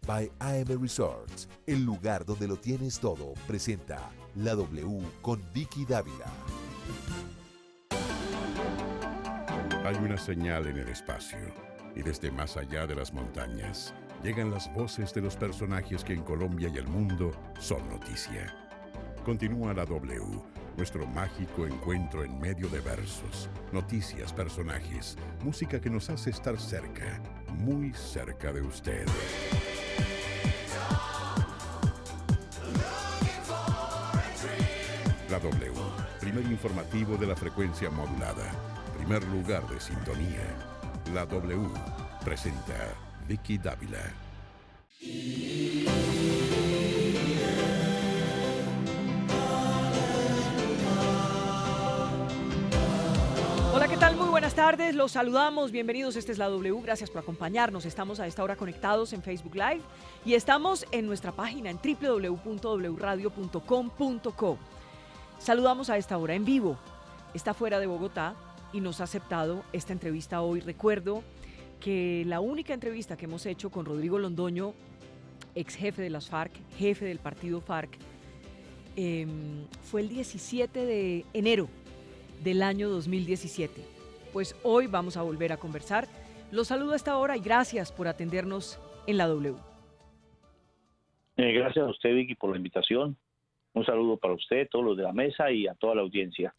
by AM Resorts, el lugar donde lo tienes todo, presenta La W con Vicky Dávila. Hay una señal en el espacio, y desde más allá de las montañas, llegan las voces de los personajes que en Colombia y el mundo son noticia. Continúa La W, nuestro mágico encuentro en medio de versos, noticias, personajes, música que nos hace estar cerca, muy cerca de usted. La W, primer informativo de la frecuencia modulada, primer lugar de sintonía. La W presenta Vicky Dávila. Hola, ¿qué tal? Muy buenas tardes, los saludamos, bienvenidos, esta es La W, gracias por acompañarnos, estamos a esta hora conectados en Facebook Live y estamos en nuestra página en www.wradio.com.co. Saludamos a esta hora en vivo, está fuera de Bogotá y nos ha aceptado esta entrevista hoy. Recuerdo que la única entrevista que hemos hecho con Rodrigo Londoño, ex jefe de las FARC, jefe del partido FARC, fue el 17 de enero del año 2017. Pues hoy vamos a volver a conversar. Los saludo a esta hora y gracias por atendernos en La W. Gracias a usted, Vicky, por la invitación. Un saludo para usted, todos los de la mesa y a toda la audiencia.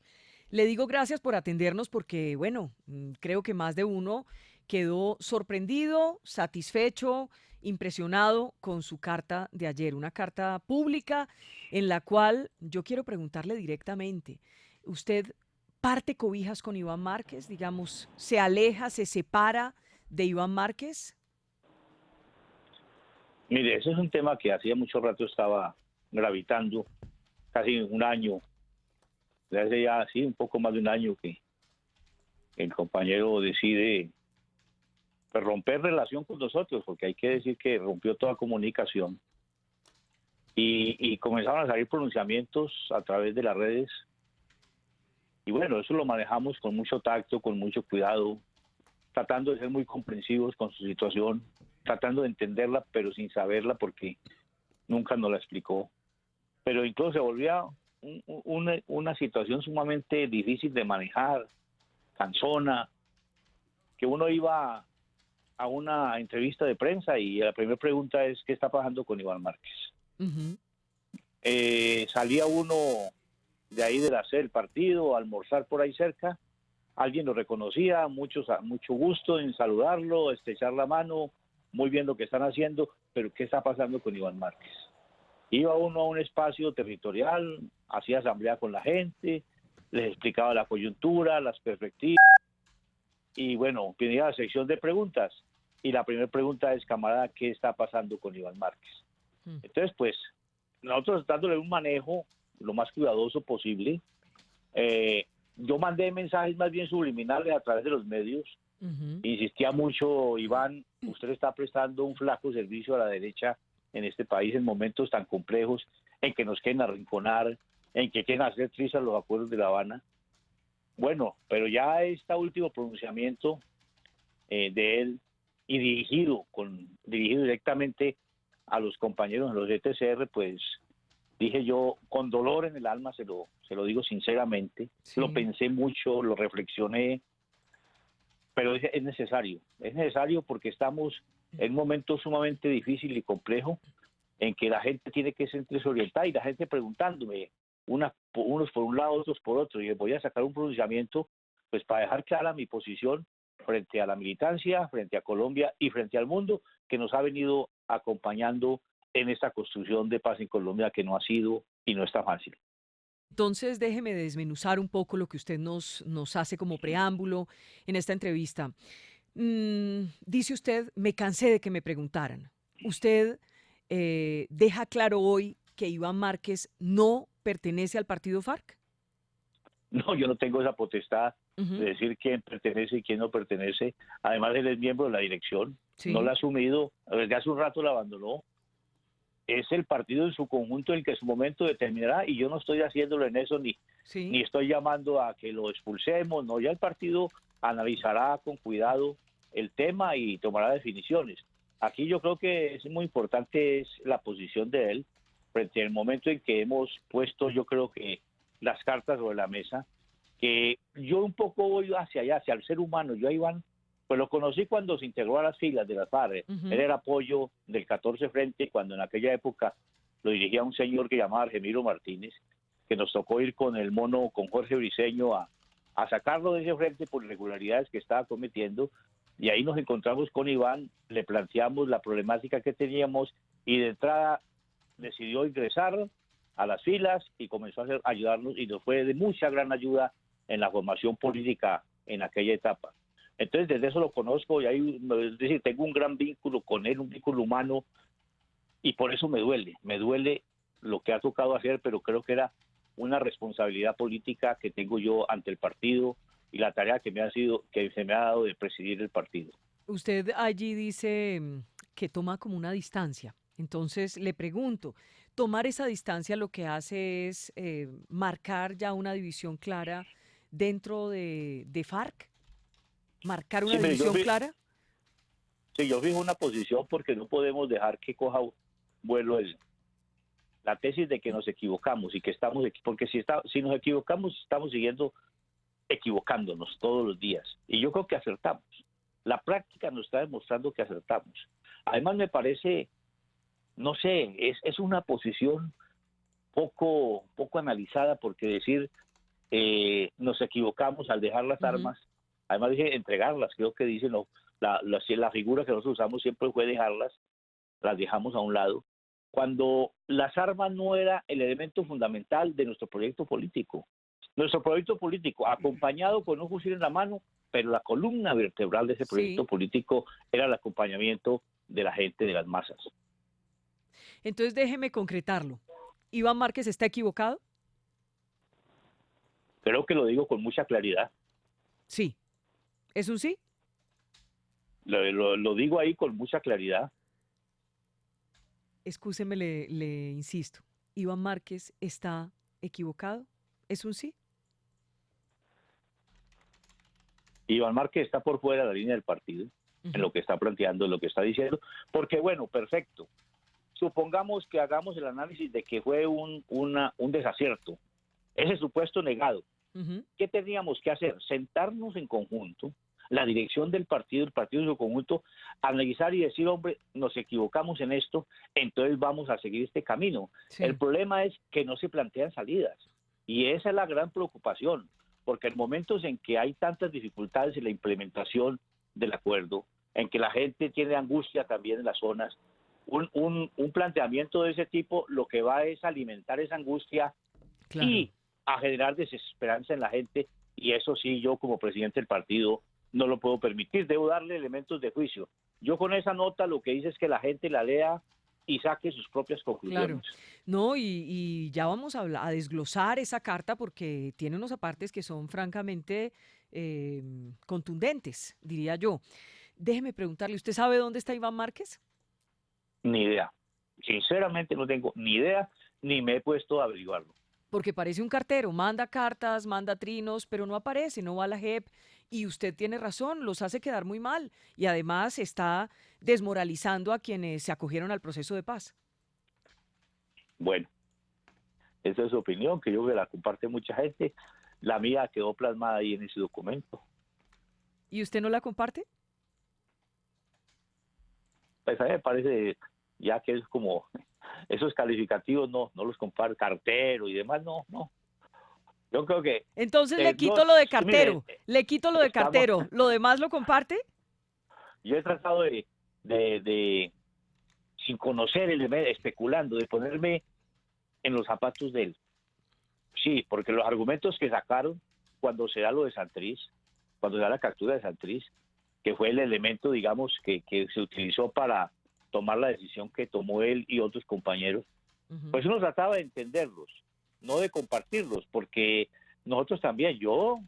Le digo gracias por atendernos porque, bueno, creo que más de uno quedó sorprendido, satisfecho, impresionado con su carta de ayer, una carta pública en la cual yo quiero preguntarle directamente, ¿usted parte cobijas con Iván Márquez? Digamos, ¿se aleja, se separa de Iván Márquez? Mire, ese es un tema que hacía mucho rato estaba gravitando, casi un año, desde hace ya así un poco más de un año que el compañero decide pues, romper relación con nosotros, porque hay que decir que rompió toda comunicación y comenzaron a salir pronunciamientos a través de las redes y bueno, eso lo manejamos con mucho tacto, con mucho cuidado, tratando de ser muy comprensivos con su situación, tratando de entenderla pero sin saberla porque nunca nos la explicó, pero incluso se volvía una situación sumamente difícil de manejar, cansona, que uno iba a una entrevista de prensa y la primera pregunta es ¿qué está pasando con Iván Márquez? Uh-huh. Salía uno de ahí de la sede del partido a almorzar por ahí cerca, alguien lo reconocía, mucho gusto en saludarlo, estrechar la mano, muy bien lo que están haciendo, pero ¿qué está pasando con Iván Márquez? Iba uno a un espacio territorial, hacía asamblea con la gente, les explicaba la coyuntura, las perspectivas, y bueno, venía la sección de preguntas, y la primera pregunta es, camarada, ¿qué está pasando con Iván Márquez? Entonces, pues, nosotros dándole un manejo lo más cuidadoso posible, yo mandé mensajes más bien subliminales a través de los medios, insistía mucho, Iván, usted está prestando un flaco servicio a la derecha en este país en momentos tan complejos en que nos quieren arrinconar, en que quieren hacer trizas los acuerdos de La Habana. Bueno, pero ya este último pronunciamiento de él y dirigido directamente a los compañeros de los ETCR, pues dije yo, con dolor en el alma, se lo digo sinceramente, sí. Lo pensé mucho, lo reflexioné, pero es necesario porque estamos en un momento sumamente difícil y complejo en que la gente tiene que sentirse orientada y la gente preguntándome, unos por un lado, otros por otro, y les voy a sacar un pronunciamiento pues para dejar clara mi posición frente a la militancia, frente a Colombia y frente al mundo que nos ha venido acompañando en esta construcción de paz en Colombia que no ha sido y no está fácil. Entonces, déjeme desmenuzar un poco lo que usted nos hace como preámbulo en esta entrevista. Dice usted, me cansé de que me preguntaran. Usted deja claro hoy que Iván Márquez no pertenece al partido FARC. No, yo no tengo esa potestad de decir quién pertenece y quién no pertenece. Además, él es miembro de la dirección. Sí. No la ha asumido, desde hace un rato la abandonó. Es el partido en su conjunto el que en su momento determinará, y yo no estoy haciéndolo en eso ni estoy llamando a que lo expulsemos. No, ya el partido analizará con cuidado el tema y tomará definiciones. Aquí yo creo que es muy importante es la posición de él frente al momento en que hemos puesto, yo creo que las cartas sobre la mesa, que yo un poco voy hacia allá, hacia el ser humano. Yo a Iván, pues lo conocí cuando se integró a las filas de las FARC. Ujú. Él era apoyo del 14 Frente, cuando en aquella época lo dirigía un señor que llamaba Argemiro Martínez, que nos tocó ir con el mono, con Jorge Briceño, a sacarlo de ese frente por irregularidades que estaba cometiendo. Y ahí nos encontramos con Iván, le planteamos la problemática que teníamos y de entrada decidió ingresar a las filas y comenzó a ayudarnos y nos fue de mucha gran ayuda en la formación política en aquella etapa. Entonces desde eso lo conozco y ahí, es decir, tengo un gran vínculo con él, un vínculo humano, y por eso me duele lo que ha tocado hacer, pero creo que era una responsabilidad política que tengo yo ante el partido y la tarea que se me ha dado de presidir el partido. Usted allí dice que toma como una distancia. Entonces le pregunto, ¿tomar esa distancia lo que hace es marcar ya una división clara dentro de FARC? ¿Marcar una Sí, mire, división clara? sí, yo fijo una posición porque no podemos dejar que coja vuelo la tesis de que nos equivocamos y que porque si nos equivocamos estamos siguiendo equivocándonos todos los días. Y yo creo que acertamos. La práctica nos está demostrando que acertamos. Además me parece, no sé, es una posición poco analizada, porque decir nos equivocamos al dejar las Ujú. armas, además dije entregarlas, creo que dicen, no, la figura que nosotros usamos siempre fue dejarlas, las dejamos a un lado, cuando las armas no era el elemento fundamental de nuestro proyecto político. Nuestro proyecto político, acompañado con un fusil en la mano, pero la columna vertebral de ese proyecto Sí. político era el acompañamiento de la gente, de las masas. Entonces déjeme concretarlo. ¿Iván Márquez está equivocado? Creo que lo digo con mucha claridad. Sí. ¿Es un sí? Lo digo ahí con mucha claridad. Excúseme, le insisto. ¿Iván Márquez está equivocado? ¿Es un sí? Iván Márquez está por fuera de la línea del partido, en lo que está planteando, en lo que está diciendo, porque bueno, perfecto. Supongamos que hagamos el análisis de que fue un desacierto. Ese supuesto negado. Ujú. ¿Qué teníamos que hacer? Sentarnos en conjunto, la dirección del partido, el partido en su conjunto, analizar y decir, hombre, nos equivocamos en esto, entonces vamos a seguir este camino. Sí. El problema es que no se plantean salidas, y esa es la gran preocupación, porque en momentos en que hay tantas dificultades en la implementación del acuerdo, en que la gente tiene angustia también en las zonas, un planteamiento de ese tipo lo que va es alimentar esa angustia Claro. y a generar desesperanza en la gente, y eso sí, yo como presidente del partido no lo puedo permitir, debo darle elementos de juicio. Yo con esa nota lo que hice es que la gente la lea y saque sus propias conclusiones. Claro. No, y ya vamos a desglosar esa carta porque tiene unos apartes que son francamente contundentes, diría yo. Déjeme preguntarle, ¿usted sabe dónde está Iván Márquez? Ni idea. Sinceramente no tengo ni idea, ni me he puesto a averiguarlo. Porque parece un cartero, manda cartas, manda trinos, pero no aparece, no va a la JEP. Y usted tiene razón, los hace quedar muy mal. Y además está desmoralizando a quienes se acogieron al proceso de paz. Bueno, esa es su opinión, que yo creo que la comparte mucha gente. La mía quedó plasmada ahí en ese documento. ¿Y usted no la comparte? Pues a mí me parece ya que es como esos calificativos no los comparo, cartero y demás, no. Yo creo que Entonces le quito lo de cartero, mire, le quito lo de estamos- cartero. ¿Lo demás lo comparte? yo he tratado de sin conocer especulando, de ponerme en los zapatos de él. Sí, porque los argumentos que sacaron cuando se da lo de Santrich, cuando se da la captura de Santrich, que fue el elemento, digamos, que se utilizó para tomar la decisión que tomó él y otros compañeros, Ujú. pues uno trataba de entenderlos, no de compartirlos, porque nosotros también, yo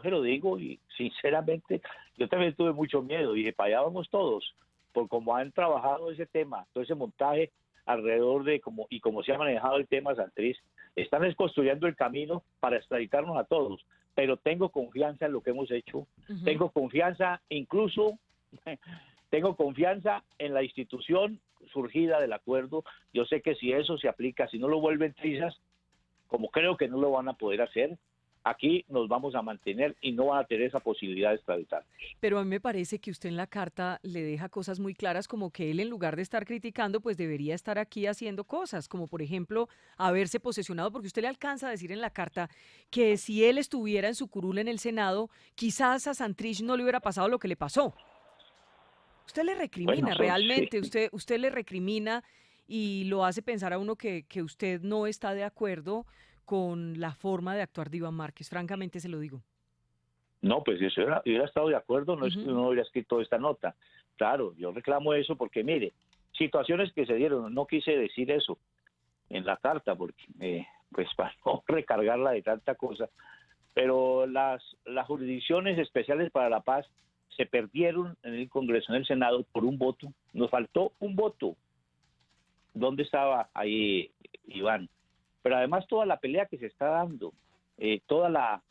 se lo digo y sinceramente, yo también tuve mucho miedo, dije, para allá vamos todos, por cómo han trabajado ese tema, todo ese montaje alrededor de cómo se ha manejado el tema Santrich, están construyendo el camino para extraditarnos a todos, pero tengo confianza en lo que hemos hecho, Ujú. tengo confianza incluso Tengo confianza en la institución surgida del acuerdo. Yo sé que si eso se aplica, si no lo vuelven trizas, como creo que no lo van a poder hacer, aquí nos vamos a mantener y no van a tener esa posibilidad de extraditar. Pero a mí me parece que usted en la carta le deja cosas muy claras, como que él, en lugar de estar criticando, pues debería estar aquí haciendo cosas, como por ejemplo haberse posesionado, porque usted le alcanza a decir en la carta que si él estuviera en su curul en el Senado, quizás a Santrich no le hubiera pasado lo que le pasó. Usted le Bueno, recrimina sí. realmente, usted le recrimina y lo hace pensar a uno que usted no está de acuerdo con la forma de actuar de Iván Márquez, francamente se lo digo. No, pues si eso hubiera estado de acuerdo, no es que Ujú. uno hubiera escrito esta nota. Claro, yo reclamo eso porque, mire, situaciones que se dieron, no quise decir eso en la carta, porque, pues, para no recargarla de tanta cosa, pero las jurisdicciones especiales para la paz se perdieron en el Congreso, en el Senado, por un voto. Nos faltó un voto. ¿Dónde estaba ahí Iván? Pero además toda la pelea que se está dando,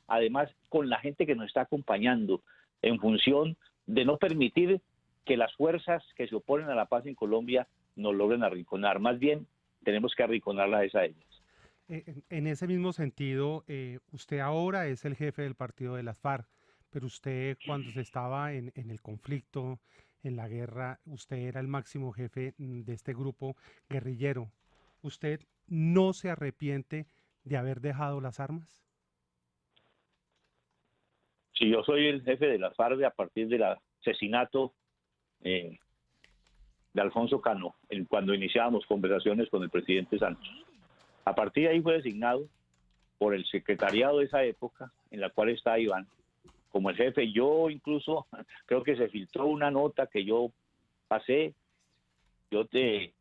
además con la gente que nos está acompañando en función de no permitir que las fuerzas que se oponen a la paz en Colombia nos logren arrinconar. Más bien, tenemos que arrinconarlas a ellas. En ese mismo sentido, usted ahora es el jefe del partido de las FARC, pero usted cuando se estaba en el conflicto, en la guerra, usted era el máximo jefe de este grupo guerrillero. ¿Usted no se arrepiente de haber dejado las armas? Si yo soy el jefe de las FARC a partir del asesinato eh, de Alfonso Cano, cuando iniciábamos conversaciones con el presidente Santos. A partir de ahí fue designado por el secretariado de esa época, en la cual está Iván, como el jefe. Yo incluso creo que se filtró una nota que yo pasé, yo te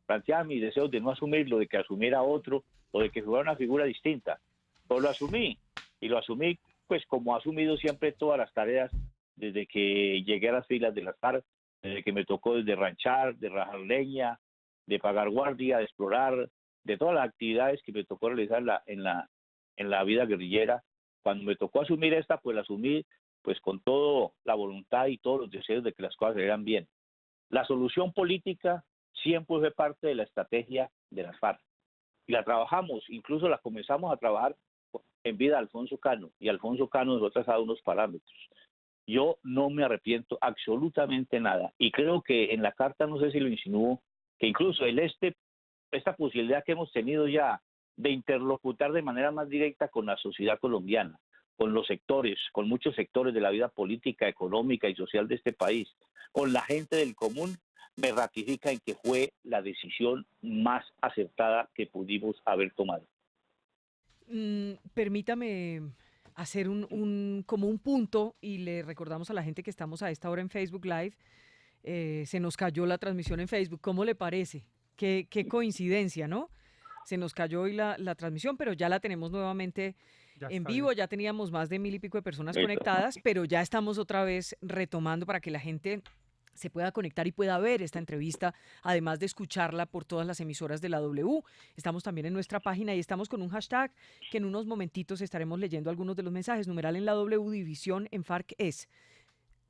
planteaba mis deseos de no asumirlo, de que asumiera otro, o de que fuera una figura distinta. Pero lo asumí, y lo asumí pues como ha asumido siempre todas las tareas desde que llegué a las filas de las FARC, desde que me tocó desde ranchar, de rajar leña, de pagar guardia, de explorar, de todas las actividades que me tocó realizar en la vida guerrillera. Cuando me tocó asumir esta, pues la asumí pues con toda la voluntad y todos los deseos de que las cosas salieran bien. La solución política siempre fue parte de la estrategia de las FARC. Y la trabajamos, incluso la comenzamos a trabajar en vida de Alfonso Cano, y Alfonso Cano nos ha trazado unos parámetros. Yo no me arrepiento absolutamente nada, y creo que en la carta, no sé si lo insinuó, que incluso esta posibilidad que hemos tenido ya de interlocutar de manera más directa con la sociedad colombiana, con los sectores, con muchos sectores de la vida política, económica y social de este país, con la gente del común, me ratifica en que fue la decisión más acertada que pudimos haber tomado. Permítame hacer como un punto y le recordamos a la gente que estamos a esta hora en Facebook Live. Se nos cayó la transmisión en Facebook. ¿Cómo le parece? Qué coincidencia, ¿no? Se nos cayó hoy la transmisión, pero ya la tenemos nuevamente Ya en está vivo. bien. Ya teníamos más de 1000 y pico de personas Listo. conectadas, pero ya estamos otra vez retomando para que la gente se pueda conectar y pueda ver esta entrevista, además de escucharla por todas las emisoras de la W. Estamos también en nuestra página y estamos con un hashtag que en unos momentitos estaremos leyendo algunos de los mensajes. Numeral en la W, división en FARC es.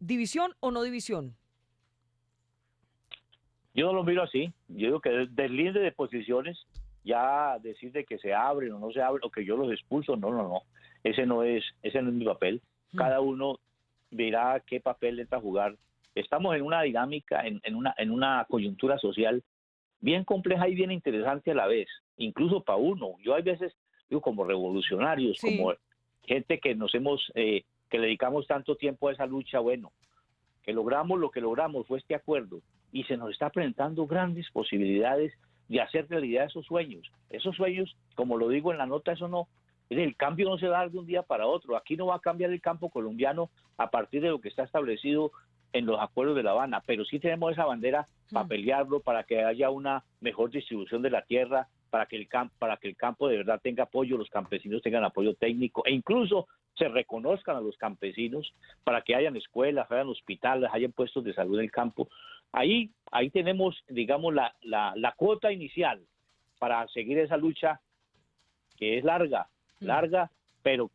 ¿División o no división? Yo no lo miro así. Yo digo que deslinde de posiciones, ya decir de que se abren o no se abren, o que yo los expulso, no. Ese no es mi papel. Cada uno verá qué papel entra a jugar. Estamos en una dinámica, en una coyuntura social bien compleja y bien interesante a la vez, incluso para uno. Yo hay veces digo como revolucionarios, Sí. como gente que que le dedicamos tanto tiempo a esa lucha, bueno, que logramos lo que logramos fue este acuerdo, y se nos está presentando grandes posibilidades de hacer realidad esos sueños. Esos sueños, como lo digo en la nota, el cambio no se da de un día para otro. Aquí no va a cambiar el campo colombiano a partir de lo que está establecido en los acuerdos de La Habana, pero sí tenemos esa bandera para pelearlo, para que haya una mejor distribución de la tierra, para que el campo de verdad tenga apoyo, los campesinos tengan apoyo técnico, e incluso se reconozcan a los campesinos, para que hayan escuelas, hayan hospitales, hayan puestos de salud en el campo. Ahí tenemos, digamos, la cuota inicial para seguir esa lucha, que es larga, pero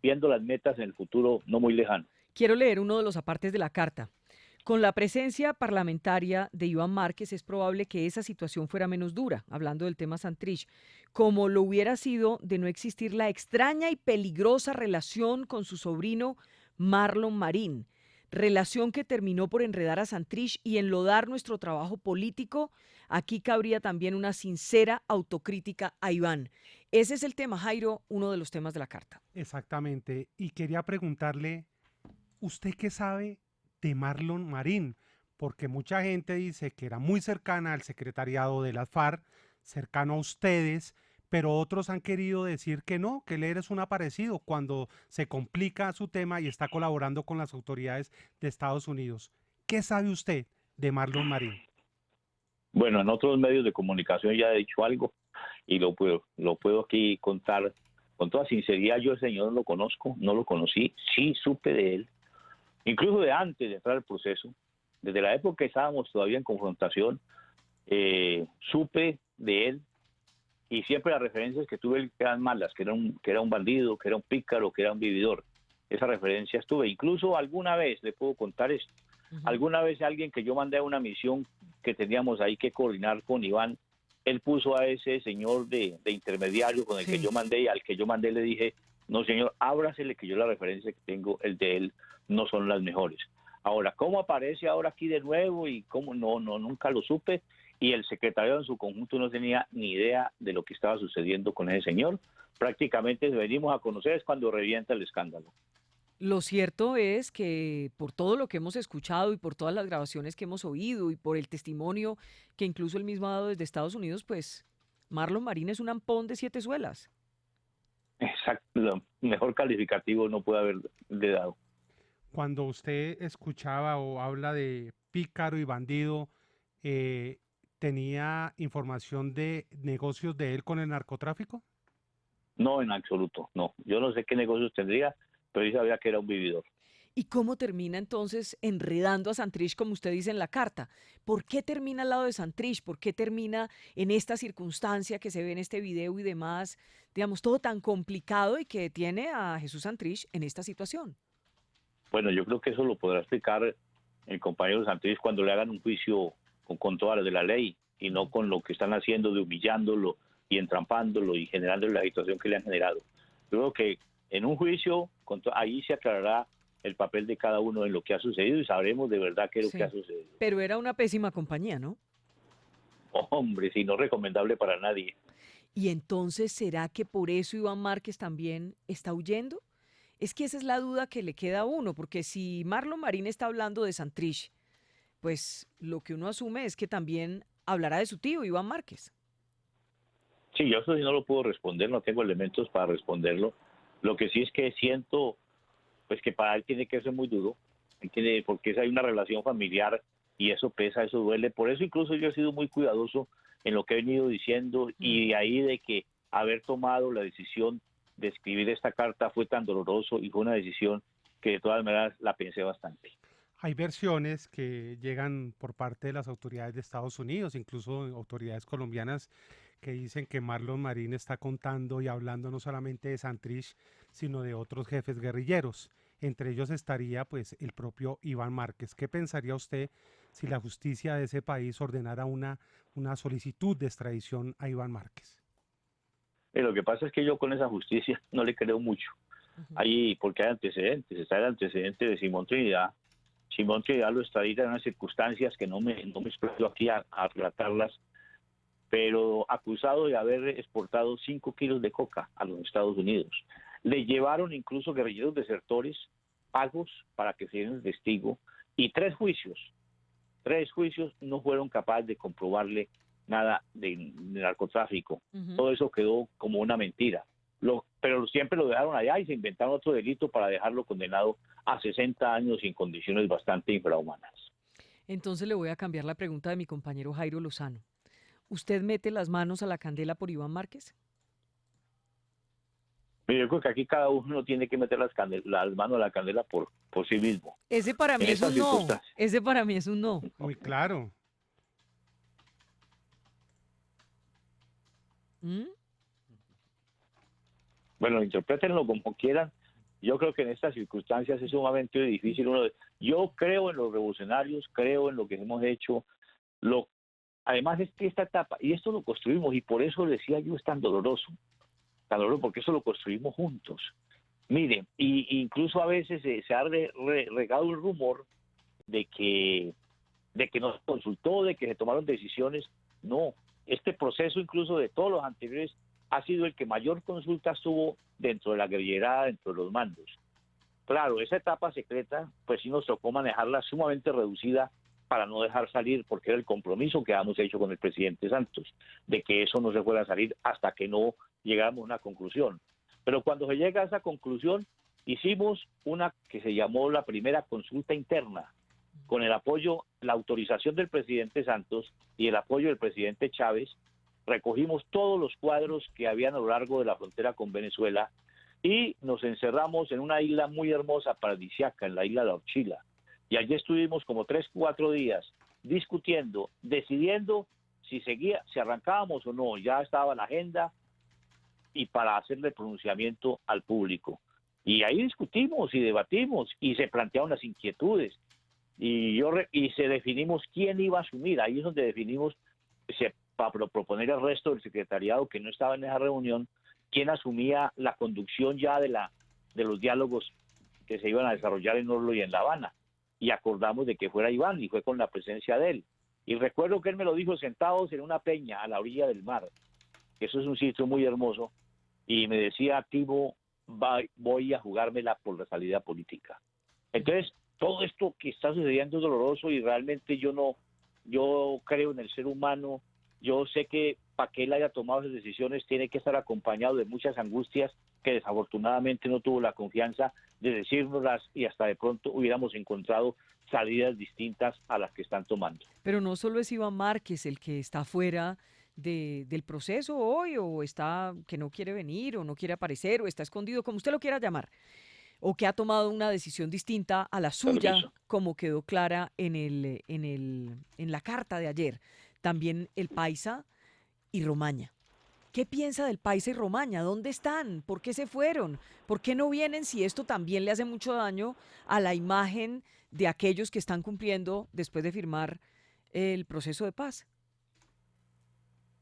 viendo las metas en el futuro no muy lejano. Quiero leer uno de los apartes de la carta. Con la presencia parlamentaria de Iván Márquez es probable que esa situación fuera menos dura, hablando del tema Santrich, como lo hubiera sido de no existir la extraña y peligrosa relación con su sobrino Marlon Marín, relación que terminó por enredar a Santrich y enlodar nuestro trabajo político. Aquí cabría también una sincera autocrítica a Iván. Ese es el tema, Jairo, uno de los temas de la carta. Exactamente. Y quería preguntarle, ¿usted qué sabe de Marlon Marín? Porque mucha gente dice que era muy cercana al secretariado de las FARC, cercano a ustedes, pero otros han querido decir que no, que él es un aparecido cuando se complica su tema y está colaborando con las autoridades de Estados Unidos. ¿Qué sabe usted de Marlon Marín? Bueno, en otros medios de comunicación ya he dicho algo y lo puedo aquí contar con toda sinceridad. Yo al señor no lo conozco, no lo conocí, sí supe de él, incluso de antes de entrar al proceso, desde la época que estábamos todavía en confrontación, supe de él y siempre las referencias que tuve eran malas, que era un bandido, que era un pícaro, que era un vividor. Esas referencias tuve. Incluso alguna vez, le puedo contar esto, alguna vez alguien que yo mandé a una misión que teníamos ahí que coordinar con Iván, él puso a ese señor de intermediario con el que yo mandé, y al que yo mandé le dije, no señor, ábrasele que yo la referencia que tengo, el de él, no son las mejores. Ahora, ¿cómo aparece ahora aquí de nuevo? Y cómo no, nunca lo supe. Y el secretario en su conjunto no tenía ni idea de lo que estaba sucediendo con ese señor. Prácticamente venimos a conocer es cuando revienta el escándalo. Lo cierto es que por todo lo que hemos escuchado y por todas las grabaciones que hemos oído y por el testimonio que incluso él mismo ha dado desde Estados Unidos, pues Marlon Marín es un ampón de 7 suelas. Exacto, lo mejor calificativo no puede haberle dado. Cuando usted escuchaba o habla de pícaro y bandido, ¿tenía información de negocios de él con el narcotráfico? No, en absoluto, no. Yo no sé qué negocios tendría, pero yo sabía que era un vividor. ¿Y cómo termina entonces enredando a Santrich, como usted dice en la carta? ¿Por qué termina al lado de Santrich? ¿Por qué termina en esta circunstancia que se ve en este video y demás, digamos, todo tan complicado y que tiene a Jesús Santrich en esta situación? Bueno, yo creo que eso lo podrá explicar el compañero Santrich cuando le hagan un juicio con todas las de la ley y no con lo que están haciendo de humillándolo y entrampándolo y generando la situación que le han generado. Yo creo que en un juicio ahí se aclarará el papel de cada uno en lo que ha sucedido y sabremos de verdad qué es lo que ha sucedido. Pero era una pésima compañía, ¿no? Hombre, sí, no recomendable para nadie. ¿Y entonces será que por eso Iván Márquez también está huyendo? Es que esa es la duda que le queda a uno, porque si Marlon Marín está hablando de Santrich, pues lo que uno asume es que también hablará de su tío, Iván Márquez. Sí, yo eso sí no lo puedo responder, no tengo elementos para responderlo. Lo que sí es que siento pues que para él tiene que ser muy duro, porque hay una relación familiar y eso pesa, eso duele. Por eso incluso yo he sido muy cuidadoso en lo que he venido diciendo y de ahí de que haber tomado la decisión de escribir esta carta fue tan doloroso y fue una decisión que de todas maneras la pensé bastante. Hay versiones que llegan por parte de las autoridades de Estados Unidos, incluso autoridades colombianas, que dicen que Marlon Marín está contando y hablando no solamente de Santrich, sino de otros jefes guerrilleros. Entre ellos estaría pues el propio Iván Márquez. ¿Qué pensaría usted si la justicia de ese país ordenara una solicitud de extradición a Iván Márquez? Lo que pasa es que yo con esa justicia no le creo mucho. Ahí, porque hay antecedentes, está el antecedente de Simón Trinidad. Simón Trinidad lo extradita en unas circunstancias que no me expreso aquí a relatarlas, pero acusado de haber exportado 5 kilos de coca a los Estados Unidos. Le llevaron incluso guerrilleros desertores pagos para que se dieran testigo y 3 juicios no fueron capaces de comprobarle nada de narcotráfico. Todo eso quedó como una mentira. Pero siempre lo dejaron allá y se inventaron otro delito para dejarlo condenado a 60 años en condiciones bastante infrahumanas. Entonces le voy a cambiar la pregunta de mi compañero Jairo Lozano. ¿Usted mete las manos a la candela por Iván Márquez? Yo creo que aquí cada uno tiene que meter las manos a la candela por sí mismo. Ese para mí es un no. Ese para mí es un no. Muy claro. Bueno, interprétenlo como quieran, Yo creo que en estas circunstancias es sumamente difícil. Yo creo en los revolucionarios, creo en lo que hemos hecho. Además es que esta etapa, y esto lo construimos, y por eso decía yo, es tan doloroso, porque eso lo construimos juntos. Miren, y incluso a veces se ha regado el rumor de que no se consultó, de que se tomaron decisiones. No, este proceso incluso de todos los anteriores ha sido el que mayor consultas tuvo dentro de la guerrillera, dentro de los mandos. Claro, esa etapa secreta, pues sí nos tocó manejarla sumamente reducida para no dejar salir, porque era el compromiso que habíamos hecho con el presidente Santos, de que eso no se fuera a salir hasta que no llegáramos a una conclusión. Pero cuando se llega a esa conclusión, hicimos una que se llamó la primera consulta interna, con el apoyo, la autorización del presidente Santos y el apoyo del presidente Chávez. Recogimos todos los cuadros que habían a lo largo de la frontera con Venezuela y nos encerramos en una isla muy hermosa, paradisíaca, en la isla de Orchila. Y allí estuvimos como 3-4 días discutiendo, decidiendo si arrancábamos o no. Ya estaba la agenda y para hacerle pronunciamiento al público. Y ahí discutimos y debatimos y se plantearon las inquietudes. Y se definimos quién iba a asumir. Ahí es donde definimos, para proponer al resto del secretariado que no estaba en esa reunión, quién asumía la conducción ya de los diálogos que se iban a desarrollar en Oslo y en La Habana. Y acordamos de que fuera Iván, y fue con la presencia de él. Y recuerdo que él me lo dijo sentados en una peña a la orilla del mar, que eso es un sitio muy hermoso, y me decía: Timo, voy a jugármela por la salida política. Entonces, todo esto que está sucediendo es doloroso, y realmente yo creo en el ser humano. Yo sé que para que él haya tomado esas decisiones tiene que estar acompañado de muchas angustias que desafortunadamente no tuvo la confianza de decírnoslas, y hasta de pronto hubiéramos encontrado salidas distintas a las que están tomando. Pero no solo es Iván Márquez el que está fuera del proceso hoy, o está que no quiere venir, o no quiere aparecer, o está escondido, como usted lo quiera llamar, o que ha tomado una decisión distinta a la suya, Permiso. como quedó clara en la carta de ayer. También el Paisa y Romaña. ¿Qué piensa del Paisa y Romaña? ¿Dónde están? ¿Por qué se fueron? ¿Por qué no vienen si esto también le hace mucho daño a la imagen de aquellos que están cumpliendo después de firmar el proceso de paz?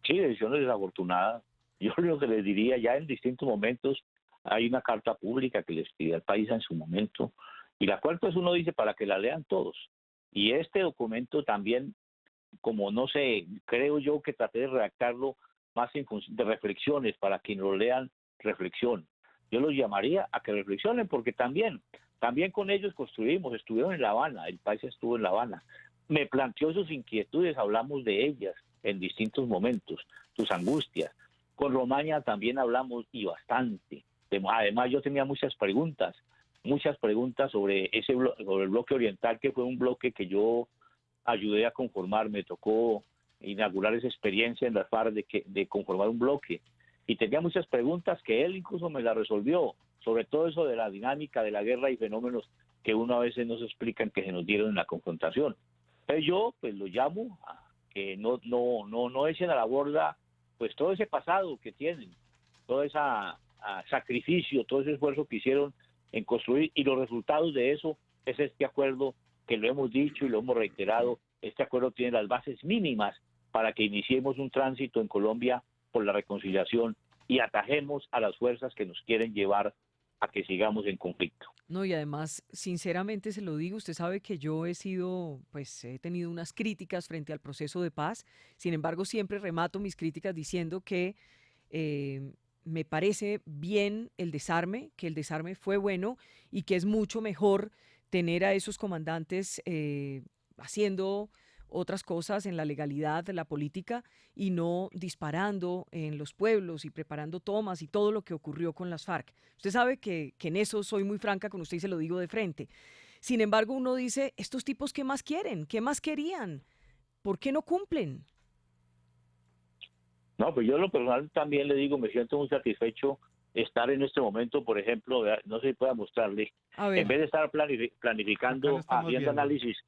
Sí, decisiones desafortunadas. Yo lo que les diría, ya en distintos momentos hay una carta pública que les pide al Paisa en su momento, y la cual pues uno dice para que la lean todos. Y este documento también, como no sé, creo yo que traté de redactarlo más en función de reflexiones, para quienes lo lean, reflexión. Yo los llamaría a que reflexionen, porque también con ellos construimos. Estuvieron en La Habana, el Paisa estuvo en La Habana, me planteó sus inquietudes, hablamos de ellas en distintos momentos, sus angustias. Con Romaña también hablamos, y bastante. Además, yo tenía muchas preguntas sobre sobre el bloque oriental, que fue un bloque que yo ayudé a conformar. Me tocó inaugurar esa experiencia en las FARC de conformar un bloque, y tenía muchas preguntas que él incluso me las resolvió, sobre todo eso de la dinámica de la guerra y fenómenos que uno a veces no se explican, que se nos dieron en la confrontación. Pero yo pues lo llamo a que no echen a la borda pues todo ese pasado que tienen, todo ese sacrificio, todo ese esfuerzo que hicieron en construir, y los resultados de eso es este acuerdo, que lo hemos dicho y lo hemos reiterado. Este acuerdo tiene las bases mínimas para que iniciemos un tránsito en Colombia por la reconciliación y atajemos a las fuerzas que nos quieren llevar a que sigamos en conflicto. No, y además, sinceramente se lo digo, usted sabe que yo he tenido unas críticas frente al proceso de paz. Sin embargo, siempre remato mis críticas diciendo que me parece bien el desarme, que el desarme fue bueno, y que es mucho mejor tener a esos comandantes haciendo otras cosas en la legalidad de la política, y no disparando en los pueblos y preparando tomas y todo lo que ocurrió con las FARC. Usted sabe que en eso soy muy franca con usted y se lo digo de frente. Sin embargo, uno dice, ¿estos tipos qué más quieren? ¿Qué más querían? ¿Por qué no cumplen? No, pues yo en lo personal también le digo, me siento muy satisfecho estar en este momento, por ejemplo, no sé si pueda mostrarle, en vez de estar planificando, haciendo análisis,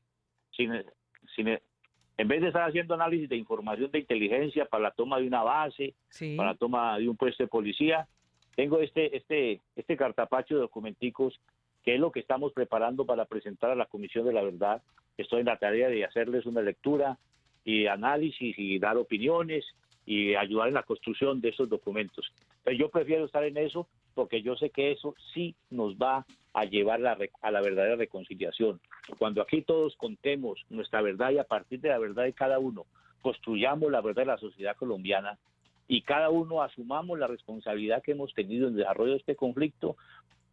en vez de estar haciendo análisis de información de inteligencia para la toma de una base, Sí. para la toma de un puesto de policía, tengo este cartapacho de documenticos que es lo que estamos preparando para presentar a la Comisión de la Verdad. Estoy en la tarea de hacerles una lectura y análisis y dar opiniones y ayudar en la construcción de esos documentos. Pero yo prefiero estar en eso porque yo sé que eso sí nos va a llevar a la verdadera reconciliación. Cuando aquí todos contemos nuestra verdad y a partir de la verdad de cada uno construyamos la verdad de la sociedad colombiana y cada uno asumamos la responsabilidad que hemos tenido en el desarrollo de este conflicto,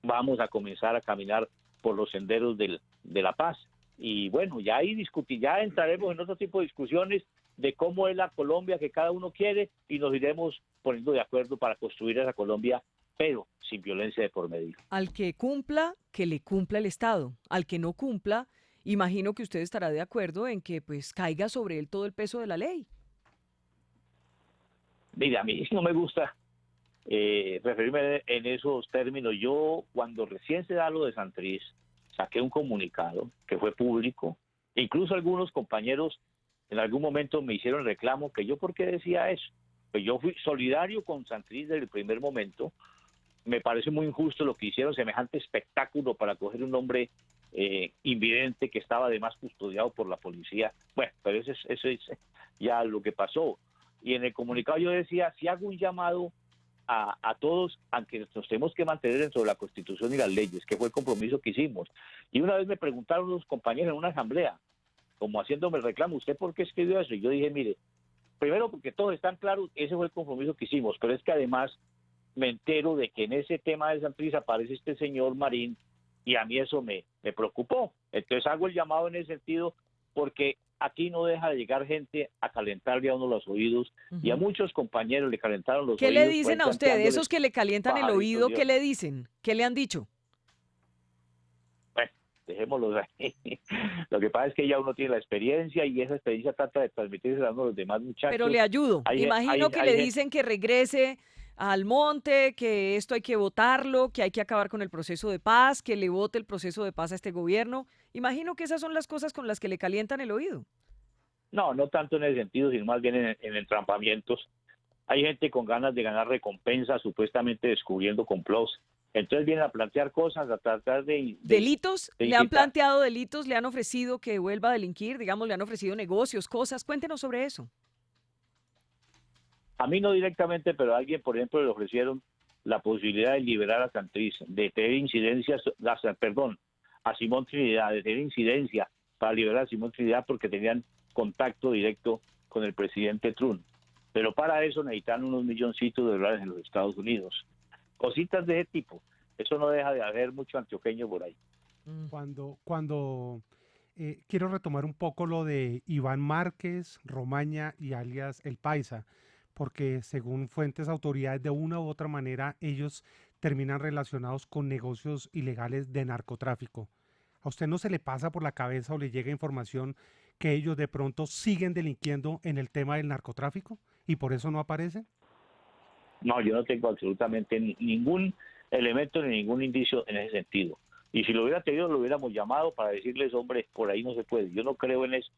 vamos a comenzar a caminar por los senderos de la paz. Y bueno, ya ahí ya entraremos en otro tipo de discusiones de cómo es la Colombia que cada uno quiere y nos iremos poniendo de acuerdo para construir esa Colombia, pero sin violencia de por medio. Al que cumpla, que le cumpla el Estado. Al que no cumpla, imagino que usted estará de acuerdo en que pues caiga sobre él todo el peso de la ley. Mira, a mí no me gusta referirme en esos términos. Yo, cuando recién se da lo de Santrich, saqué un comunicado que fue público. Incluso algunos compañeros en algún momento me hicieron reclamo que yo por qué decía eso. Pues yo fui solidario con Santrich desde el primer momento. Me parece muy injusto lo que hicieron, semejante espectáculo para coger un hombre invidente que estaba además custodiado por la policía. Bueno, pero eso es ya lo que pasó. Y en el comunicado yo decía, si hago un llamado a todos, aunque nos tenemos que mantener dentro de la Constitución y las leyes, que fue el compromiso que hicimos. Y una vez me preguntaron unos compañeros en una asamblea, como haciéndome el reclamo, ¿usted por qué escribió eso? Y yo dije, mire, primero porque todos están claros, ese fue el compromiso que hicimos, pero es que además me entero de que en ese tema de Santrich aparece este señor Marín y a mí eso me preocupó. Entonces hago el llamado en ese sentido porque aquí no deja de llegar gente a calentarle a uno los oídos y a muchos compañeros le calentaron los ¿Qué oídos. le dicen a usted? Esos que le calientan el oído, ¿qué le dicen? ¿Qué le han dicho? Bueno, dejémoslo ahí. Lo que pasa es que ya uno tiene la experiencia y esa experiencia trata de transmitirse a uno los demás muchachos. Pero le ayudo. Imagino que le dicen que regrese al monte, que esto hay que votarlo, que hay que acabar con el proceso de paz, que le vote el proceso de paz a este gobierno. Imagino que esas son las cosas con las que le calientan el oído. No, no tanto en ese sentido, sino más bien en entrampamientos. Hay gente con ganas de ganar recompensas, supuestamente descubriendo complots. Entonces vienen a plantear cosas, a tratar de ¿Delitos? de ¿Le han incitar. planteado delitos? ¿Le han ofrecido que vuelva a delinquir? Digamos, ¿le han ofrecido negocios, cosas? Cuéntenos sobre eso. A mí no directamente, pero a alguien, por ejemplo, le ofrecieron la posibilidad de liberar a Santrich, de tener incidencias, a Simón Trinidad, de tener incidencia para liberar a Simón Trinidad porque tenían contacto directo con el presidente Trump. Pero para eso necesitan unos milloncitos de dólares en los Estados Unidos. Cositas de ese tipo. Eso no deja de haber mucho antioqueño por ahí. Cuando quiero retomar un poco lo de Iván Márquez, Romaña y alias El Paisa, porque según fuentes autoridades, de una u otra manera, ellos terminan relacionados con negocios ilegales de narcotráfico. ¿A usted no se le pasa por la cabeza o le llega información que ellos de pronto siguen delinquiendo en el tema del narcotráfico y por eso no aparecen? No, yo no tengo absolutamente ningún elemento ni ningún indicio en ese sentido. Y si lo hubiera tenido, lo hubiéramos llamado para decirles, hombre, por ahí no se puede. Yo no creo en eso.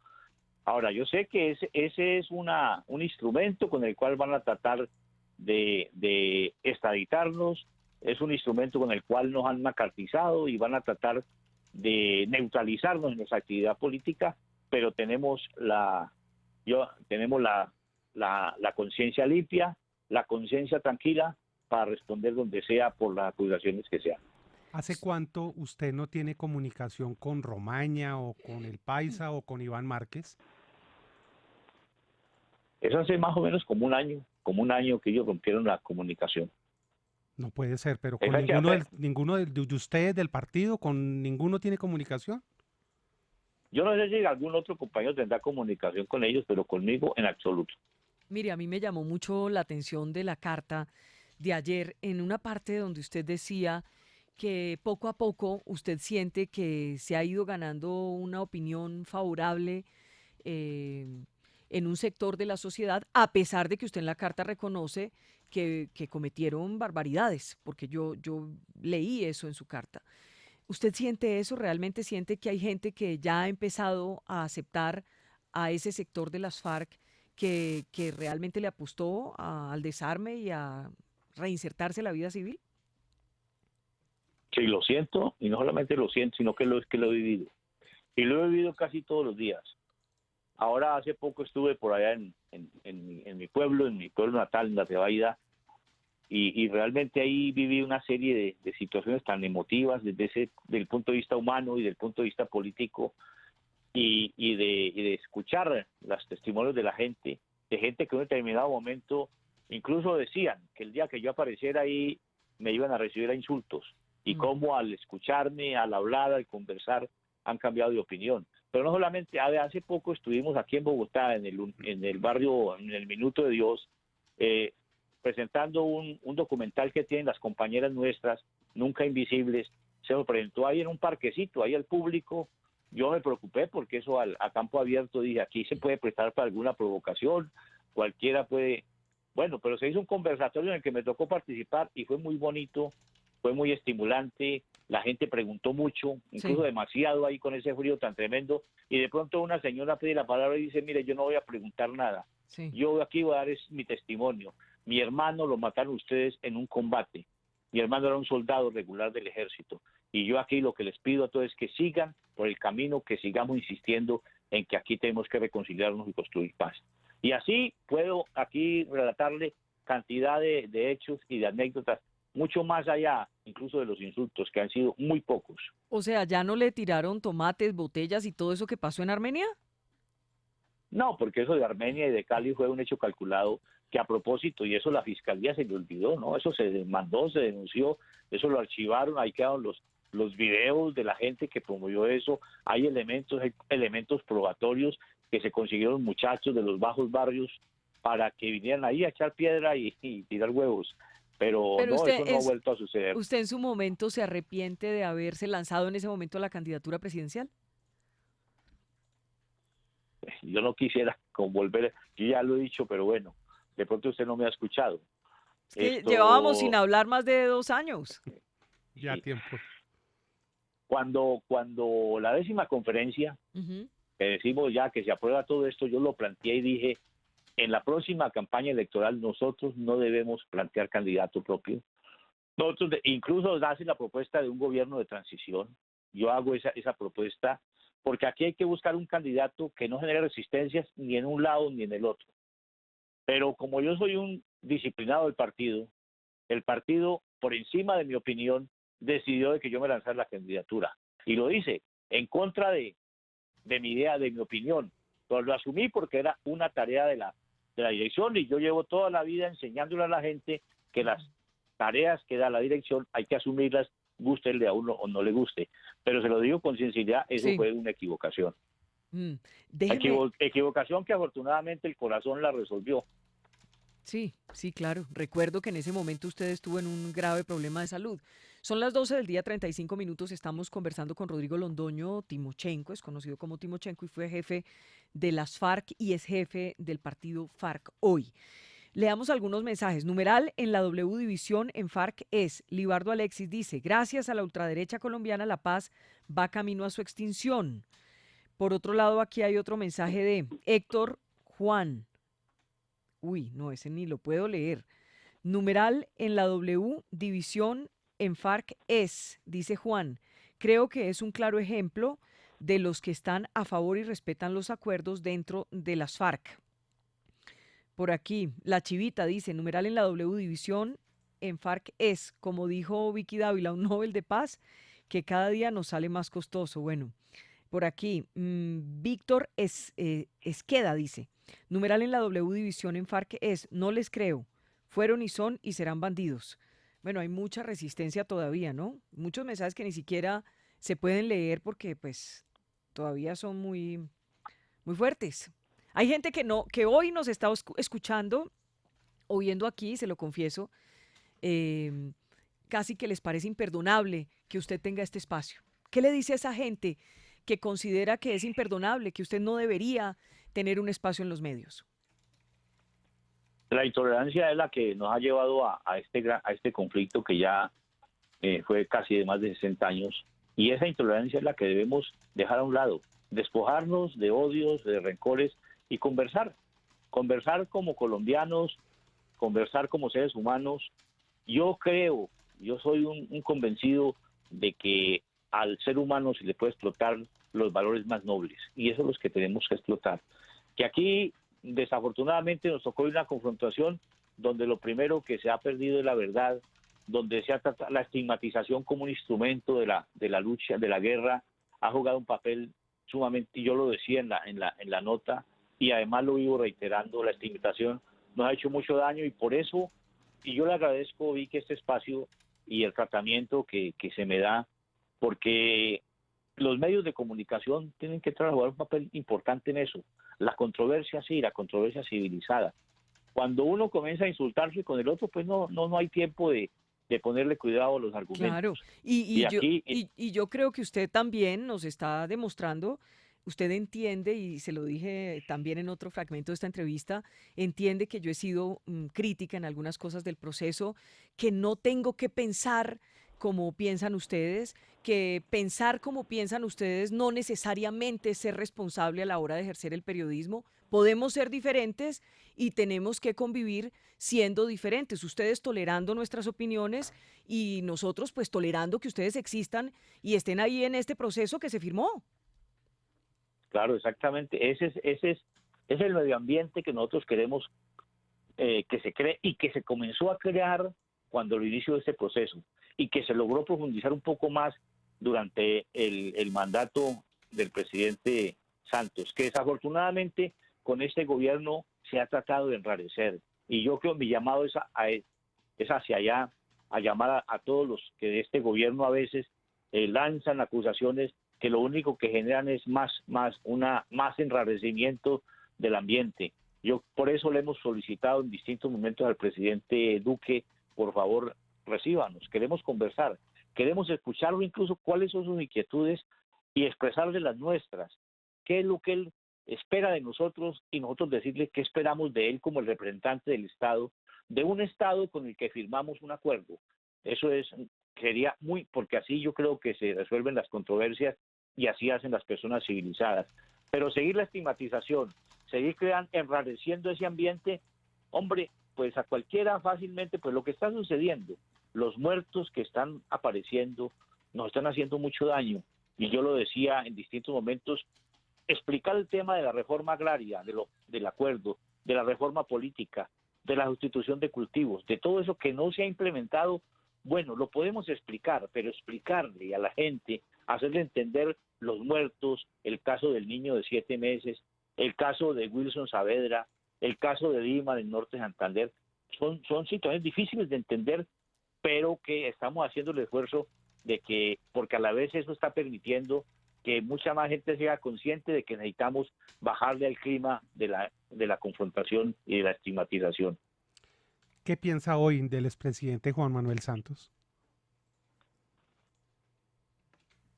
Ahora, yo sé que ese es un instrumento con el cual van a tratar de extraditarnos, es un instrumento con el cual nos han macartizado y van a tratar de neutralizarnos en nuestra actividad política, pero tenemos la conciencia limpia, la conciencia tranquila para responder donde sea por las acusaciones que sean. ¿Hace cuánto usted no tiene comunicación con Romaña o con El Paisa o con Iván Márquez? Eso hace más o menos como un año que ellos rompieron la comunicación. No puede ser, pero con Efectivamente. ninguno de ustedes del partido, con ninguno tiene comunicación. Yo no sé si algún otro compañero tendrá comunicación con ellos, pero conmigo en absoluto. Mire, a mí me llamó mucho la atención de la carta de ayer en una parte donde usted decía que poco a poco usted siente que se ha ido ganando una opinión favorable en un sector de la sociedad, a pesar de que usted en la carta reconoce que cometieron barbaridades, porque yo leí eso en su carta. ¿Usted siente eso? ¿Realmente siente que hay gente que ya ha empezado a aceptar a ese sector de las FARC que realmente le apostó al desarme y a reinsertarse en la vida civil? Sí, lo siento, y no solamente lo siento, sino que lo he vivido. Y lo he vivido casi todos los días. Ahora, hace poco estuve por allá en mi pueblo natal, en La Tebaida, y realmente ahí viví una serie de situaciones tan emotivas del punto de vista humano y del punto de vista político, y de escuchar los testimonios de la gente, de gente que en un determinado momento incluso decían que el día que yo apareciera ahí me iban a recibir a insultos, y cómo al escucharme, al hablar, al conversar, han cambiado de opinión. Pero no solamente, hace poco estuvimos aquí en Bogotá, en el barrio, en el Minuto de Dios, presentando un documental que tienen las compañeras nuestras, Nunca Invisibles. Se lo presentó ahí en un parquecito, ahí al público. Yo me preocupé porque eso a campo abierto, dije, aquí se puede prestar para alguna provocación, cualquiera puede. Bueno, pero se hizo un conversatorio en el que me tocó participar y fue muy bonito, fue muy estimulante, la gente preguntó mucho, incluso demasiado ahí con ese frío tan tremendo, y de pronto una señora pide la palabra y dice, mire, yo no voy a preguntar nada, yo aquí voy a dar mi testimonio. Mi hermano lo mataron ustedes en un combate, mi hermano era un soldado regular del ejército, y yo aquí lo que les pido a todos es que sigan por el camino, que sigamos insistiendo en que aquí tenemos que reconciliarnos y construir paz. Y así puedo aquí relatarle cantidad de hechos y de anécdotas, mucho más allá incluso de los insultos, que han sido muy pocos. O sea, ¿ya no le tiraron tomates, botellas y todo eso que pasó en Armenia? No, porque eso de Armenia y de Cali fue un hecho calculado, que a propósito, y eso la fiscalía se le olvidó, ¿no? Eso se demandó, se denunció, eso lo archivaron, ahí quedaron los videos de la gente que promovió eso, hay elementos probatorios que se consiguieron muchachos de los bajos barrios para que vinieran ahí a echar piedra y tirar huevos. Pero no, eso no ha vuelto a suceder. ¿Usted en su momento se arrepiente de haberse lanzado en ese momento a la candidatura presidencial? Yo no quisiera volver, yo ya lo he dicho, pero bueno, de pronto usted no me ha escuchado. Es que llevábamos sin hablar más de 2 años. Ya tiempo. Cuando la 10ª conferencia, que decimos ya que se aprueba todo esto, yo lo planteé y dije, en la próxima campaña electoral nosotros no debemos plantear candidato propio. Nosotros incluso hace la propuesta de un gobierno de transición. Yo hago esa propuesta porque aquí hay que buscar un candidato que no genere resistencias ni en un lado ni en el otro. Pero como yo soy un disciplinado del partido, el partido, por encima de mi opinión, decidió de que yo me lanzara la candidatura. Y lo hice en contra de mi idea, de mi opinión. Pero lo asumí porque era una tarea de la dirección, y yo llevo toda la vida enseñándole a la gente que las tareas que da la dirección hay que asumirlas, gústele a uno o no le guste. Pero se lo digo con sinceridad, eso fue una equivocación. Equivocación que afortunadamente el corazón la resolvió. Sí, claro. Recuerdo que en ese momento usted estuvo en un grave problema de salud. Son las 12 del día, 35 minutos. Estamos conversando con Rodrigo Londoño Timochenko, es conocido como Timochenko y fue jefe de las FARC y es jefe del partido FARC hoy. Leamos algunos mensajes. Numeral en la W División en FARC es, Libardo Alexis dice, gracias a la ultraderecha colombiana la paz va camino a su extinción. Por otro lado, aquí hay otro mensaje de Héctor Juan. Uy, no, ese ni lo puedo leer. Numeral en la W División en FARC es, dice Juan, creo que es un claro ejemplo de los que están a favor y respetan los acuerdos dentro de las FARC. Por aquí, la Chivita dice, numeral en la W División en FARC es, como dijo Vicky Dávila, un Nobel de Paz que cada día nos sale más costoso. Bueno, por aquí, Víctor Esqueda dice, numeral en la W División en FARC es, no les creo, fueron y son y serán bandidos. Bueno, hay mucha resistencia todavía, ¿no? Muchos mensajes que ni siquiera se pueden leer porque pues todavía son muy, muy fuertes. Hay gente que hoy nos está escuchando o viendo aquí, se lo confieso, casi que les parece imperdonable que usted tenga este espacio. ¿Qué le dice a esa gente que considera que es imperdonable, que usted no debería tener un espacio en los medios? La intolerancia es la que nos ha llevado a este conflicto que ya fue casi de más de 60 años, y esa intolerancia es la que debemos dejar a un lado, despojarnos de odios, de rencores y conversar como colombianos, conversar como seres humanos, Yo soy un convencido de que al ser humano se le puede explotar los valores más nobles, y eso es los que tenemos que explotar. Que aquí, desafortunadamente, nos tocó una confrontación donde lo primero que se ha perdido es la verdad, donde se ha tratado la estigmatización como un instrumento de la lucha, de la guerra, ha jugado un papel sumamente, y yo lo decía en la nota, y además lo vivo reiterando, la estigmatización nos ha hecho mucho daño, y por eso, y yo le agradezco, Vicky, este espacio y el tratamiento que se me da, porque los medios de comunicación tienen que jugar un papel importante en eso. La controversia sí, la controversia civilizada. Cuando uno comienza a insultarse con el otro, pues no hay tiempo de ponerle cuidado a los argumentos. Claro, Y aquí, y yo creo que usted también nos está demostrando, usted entiende, y se lo dije también en otro fragmento de esta entrevista, entiende que yo he sido crítica en algunas cosas del proceso, que no tengo que pensar como piensan ustedes, que pensar como piensan ustedes no necesariamente es ser responsable a la hora de ejercer el periodismo. Podemos ser diferentes y tenemos que convivir siendo diferentes, ustedes tolerando nuestras opiniones y nosotros pues tolerando que ustedes existan y estén ahí en este proceso que se firmó. claro, exactamente, ese es el medio ambiente que nosotros queremos que se cree y que se comenzó a crear cuando lo inició este proceso y que se logró profundizar un poco más durante el mandato del presidente Santos, que desafortunadamente con este gobierno se ha tratado de enrarecer. Y yo creo que mi llamado es hacia allá, a llamar a todos los que de este gobierno a veces lanzan acusaciones que lo único que generan es más enrarecimiento del ambiente. Yo por eso le hemos solicitado en distintos momentos al presidente Duque, por favor, recíbanos, queremos conversar, queremos escucharlo, incluso cuáles son sus inquietudes y expresarle las nuestras, qué es lo que él espera de nosotros y nosotros decirle qué esperamos de él como el representante del Estado, de un Estado con el que firmamos un acuerdo. Eso sería porque así yo creo que se resuelven las controversias y así hacen las personas civilizadas. Pero seguir la estigmatización, seguir enrareciendo ese ambiente, hombre, pues a cualquiera fácilmente, pues lo que está sucediendo, los muertos que están apareciendo, nos están haciendo mucho daño. Y yo lo decía en distintos momentos, explicar el tema de la reforma agraria, del acuerdo, de la reforma política, de la sustitución de cultivos, de todo eso que no se ha implementado, bueno, lo podemos explicar, pero explicarle a la gente, hacerle entender los muertos, el caso del niño de 7 meses, el caso de Wilson Saavedra, el caso de Dima del norte de Santander, son situaciones difíciles de entender, pero que estamos haciendo el esfuerzo de que, porque a la vez eso está permitiendo que mucha más gente sea consciente de que necesitamos bajarle al clima de la confrontación y de la estigmatización. ¿Qué piensa hoy del expresidente Juan Manuel Santos?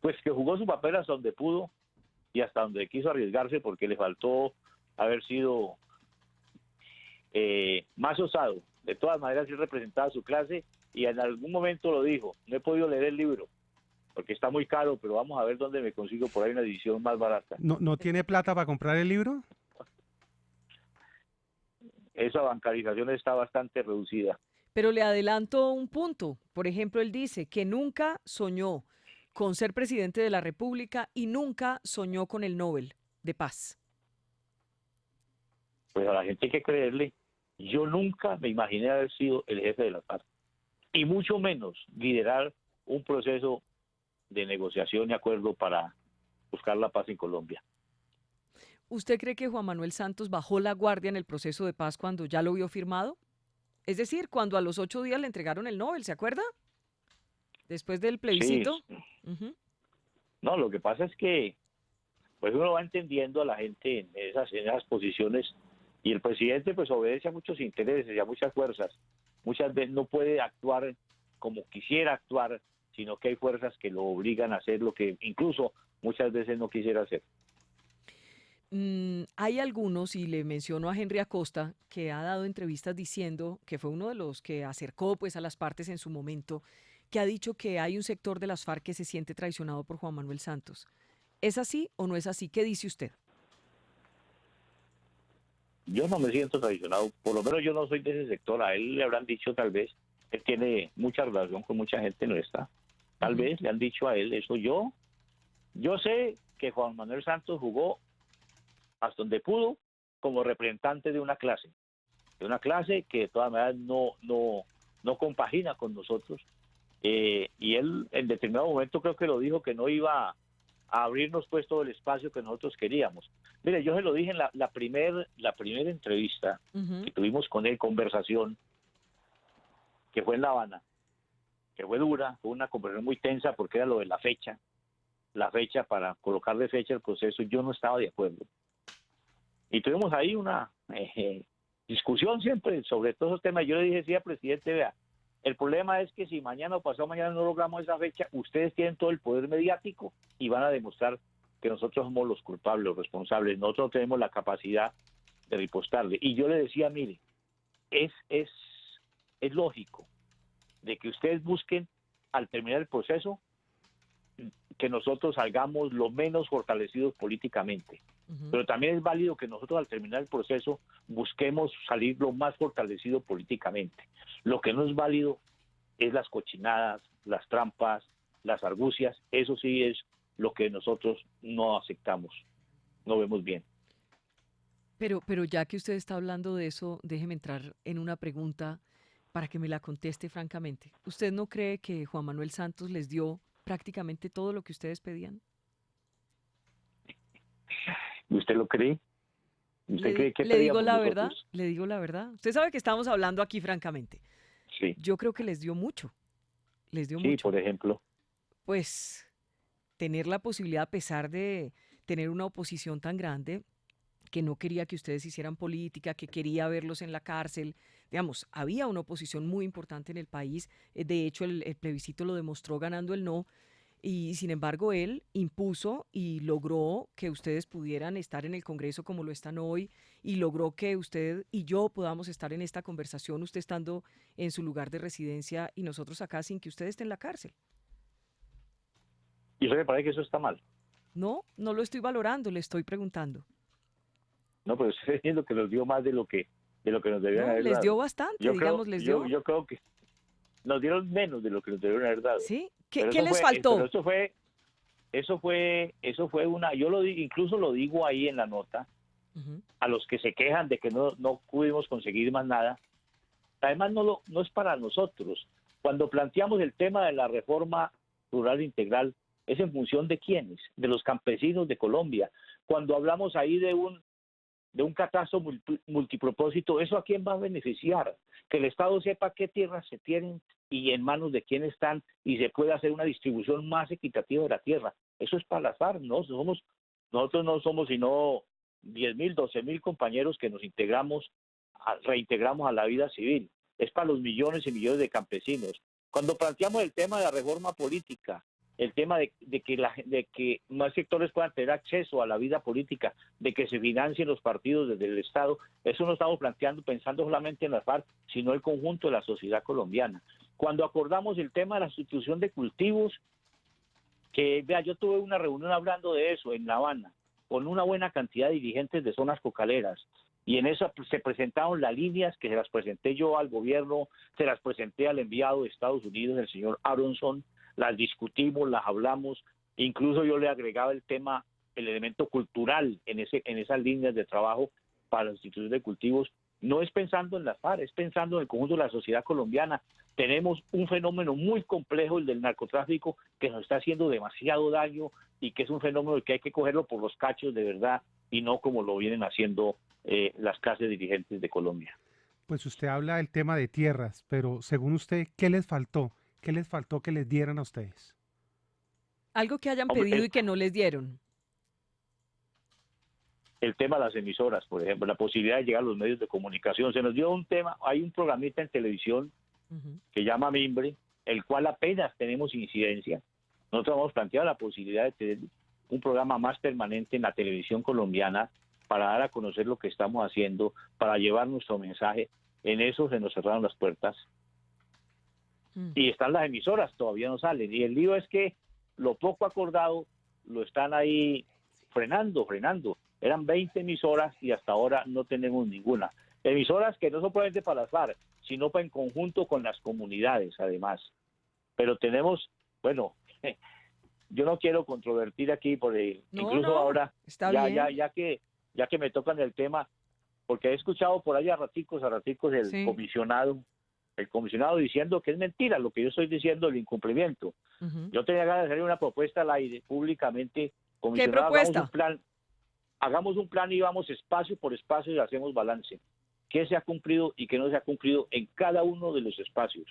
Pues que jugó su papel hasta donde pudo y hasta donde quiso arriesgarse, porque le faltó haber sido más osado. De todas maneras, él representaba a su clase y en algún momento lo dijo, no he podido leer el libro porque está muy caro, pero vamos a ver dónde me consigo por ahí una edición más barata. ¿No tiene plata para comprar el libro? Esa bancarización está bastante reducida. Pero le adelanto un punto. Por ejemplo, él dice que nunca soñó con ser presidente de la República y nunca soñó con el Nobel de Paz. Pues a la gente hay que creerle. Yo nunca me imaginé haber sido el jefe de la paz y mucho menos liderar un proceso de negociación y acuerdo para buscar la paz en Colombia. ¿Usted cree que Juan Manuel Santos bajó la guardia en el proceso de paz cuando ya lo vio firmado? Es decir, cuando a los 8 días le entregaron el Nobel, ¿se acuerda? Después del plebiscito. Sí. No, lo que pasa es que pues uno va entendiendo a la gente en esas posiciones y el presidente pues obedece a muchos intereses y a muchas fuerzas. Muchas veces no puede actuar como quisiera actuar, sino que hay fuerzas que lo obligan a hacer lo que incluso muchas veces no quisiera hacer. Hay algunos, y le menciono a Henry Acosta, que ha dado entrevistas diciendo que fue uno de los que acercó pues a las partes en su momento, que ha dicho que hay un sector de las FARC que se siente traicionado por Juan Manuel Santos. ¿Es así o no es así? ¿Qué dice usted? Yo no me siento traicionado, por lo menos yo no soy de ese sector, a él le habrán dicho tal vez, Él tiene mucha relación con mucha gente nuestra. Tal vez le han dicho a él eso. Yo sé que Juan Manuel Santos jugó hasta donde pudo como representante de una clase que de todas maneras no compagina con nosotros. Y él en determinado momento creo que lo dijo, que no iba a abrirnos pues todo el espacio que nosotros queríamos. Mire, yo se lo dije en la primera entrevista que tuvimos con él, conversación, que fue en La Habana, que fue dura, fue una conversación muy tensa porque era lo de la fecha para colocarle fecha al proceso. Yo no estaba de acuerdo. Y tuvimos ahí una discusión siempre sobre todos esos temas. Yo le dije, sí, al presidente, vea, el problema es que si mañana o pasado mañana no logramos esa fecha, ustedes tienen todo el poder mediático y van a demostrar que nosotros somos los culpables, los responsables. Nosotros no tenemos la capacidad de ripostarle. Y yo le decía, mire, es lógico de que ustedes busquen, al terminar el proceso, que nosotros salgamos lo menos fortalecidos políticamente. Pero también es válido que nosotros al terminar el proceso busquemos salir lo más fortalecido políticamente. Lo que no es válido es las cochinadas, las trampas, las argucias. Eso sí es lo que nosotros no aceptamos, no vemos bien. Pero ya que usted está hablando de eso, déjeme entrar en una pregunta para que me la conteste francamente. ¿Usted no cree que Juan Manuel Santos les dio prácticamente todo lo que ustedes pedían? ¿Y usted lo cree? ¿Usted cree que le digo pedíamos la nosotros? verdad, le digo la verdad. Usted sabe que estamos hablando aquí francamente. Sí. Yo creo que les dio mucho. Les dio Sí, mucho. por ejemplo. Pues tener la posibilidad, a pesar de tener una oposición tan grande, que no quería que ustedes hicieran política, que quería verlos en la cárcel. Digamos, había una oposición muy importante en el país. De hecho, el plebiscito lo demostró ganando el no. Y sin embargo, él impuso y logró que ustedes pudieran estar en el Congreso como lo están hoy, y logró que usted y yo podamos estar en esta conversación, usted estando en su lugar de residencia y nosotros acá sin que usted esté en la cárcel. ¿Y usted me parece que eso está mal? No, no lo estoy valorando, le estoy preguntando. No, pero estoy diciendo que nos dio más de lo que nos debían No, haber les dado. dio bastante, digamos, les dio. Yo creo que nos dieron menos de lo que nos debieron haber dado. ¿Sí? Pero ¿Qué eso les fue, faltó? pero eso fue una, incluso lo digo ahí en la nota, a los que se quejan de que no pudimos conseguir más nada. Además no es para nosotros. Cuando planteamos el tema de la reforma rural integral, es en función de quiénes, de los campesinos de Colombia. Cuando hablamos ahí de un catastro multipropósito, ¿eso a quién va a beneficiar? Que el Estado sepa qué tierras se tienen y en manos de quién están, y se puede hacer una distribución más equitativa de la tierra. Eso es para las FARC, ¿no? Nosotros no somos sino 10.000, 12.000 compañeros que nos reintegramos a la vida civil. Es para los millones y millones de campesinos. Cuando planteamos el tema de la reforma política, el tema de que más sectores puedan tener acceso a la vida política, de que se financien los partidos desde el Estado, eso no estamos pensando solamente en las FARC, sino el conjunto de la sociedad colombiana. Cuando acordamos el tema de la sustitución de cultivos, que vea, yo tuve una reunión hablando de eso en La Habana, con una buena cantidad de dirigentes de zonas cocaleras, y en eso se presentaron las líneas que se las presenté yo al gobierno, se las presenté al enviado de Estados Unidos, el señor Aronson, las discutimos, las hablamos, incluso yo le agregaba el elemento cultural en esas líneas de trabajo para la institución de cultivos. No es pensando en las FARC, es pensando en el conjunto de la sociedad colombiana. Tenemos un fenómeno muy complejo, el del narcotráfico, que nos está haciendo demasiado daño y que es un fenómeno que hay que cogerlo por los cachos de verdad y no como lo vienen haciendo las clases dirigentes de Colombia. Pues usted habla del tema de tierras, pero según usted, ¿qué les faltó? ¿Qué les faltó que les dieran a ustedes? Algo que hayan pedido y que no les dieron. El tema de las emisoras, por ejemplo, la posibilidad de llegar a los medios de comunicación. Se nos dio un tema, hay un programita en televisión que llama Mimbre, el cual apenas tenemos incidencia. Nosotros hemos planteado la posibilidad de tener un programa más permanente en la televisión colombiana para dar a conocer lo que estamos haciendo, para llevar nuestro mensaje. En eso se nos cerraron las puertas. Y están las emisoras, todavía no salen. Y el lío es que lo poco acordado lo están ahí frenando. Eran 20 emisoras y hasta ahora no tenemos ninguna. Emisoras que no son solamente para las FARC, sino en conjunto con las comunidades, además. Pero tenemos, bueno, yo no quiero controvertir aquí, incluso ahora, está bien. ya que me tocan el tema, porque he escuchado por ahí a raticos Sí. el comisionado diciendo que es mentira lo que yo estoy diciendo, el incumplimiento. Yo tenía ganas de hacer una propuesta al aire públicamente, ¿Qué comisionado, propuesta? hagamos un plan y vamos espacio por espacio y hacemos balance. ¿Qué se ha cumplido y qué no se ha cumplido en cada uno de los espacios?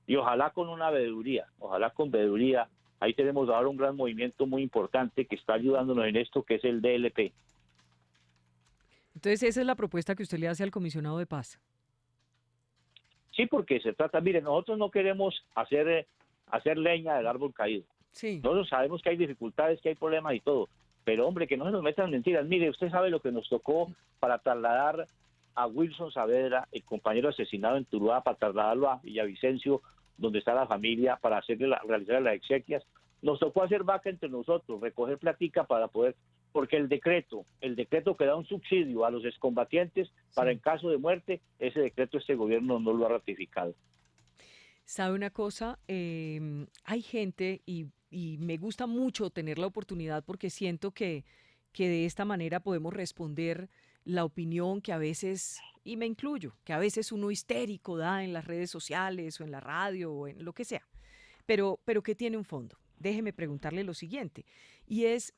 Y ojalá con una veeduría, ojalá con veeduría. Ahí tenemos ahora un gran movimiento muy importante que está ayudándonos en esto, que es el DLP. Entonces esa es la propuesta que usted le hace al comisionado de paz. Sí, porque se trata, mire, nosotros no queremos hacer leña del árbol caído. Sí. Nosotros sabemos que hay dificultades, que hay problemas y todo, pero hombre, que no se nos metan mentiras. Mire, usted sabe lo que nos tocó para trasladar a Wilson Saavedra, el compañero asesinado en Tuluá, para trasladarlo a Villavicencio, donde está la familia, para realizar las exequias. Nos tocó hacer vaca entre nosotros, recoger platica para poder, porque el decreto que da un subsidio a los excombatientes para en caso de muerte, ese decreto este gobierno no lo ha ratificado. ¿Sabe una cosa? Hay gente y me gusta mucho tener la oportunidad porque siento que de esta manera podemos responder la opinión que a veces, y me incluyo, que a veces uno histérico da en las redes sociales o en la radio o en lo que sea, pero que tiene un fondo. Déjeme preguntarle lo siguiente, y es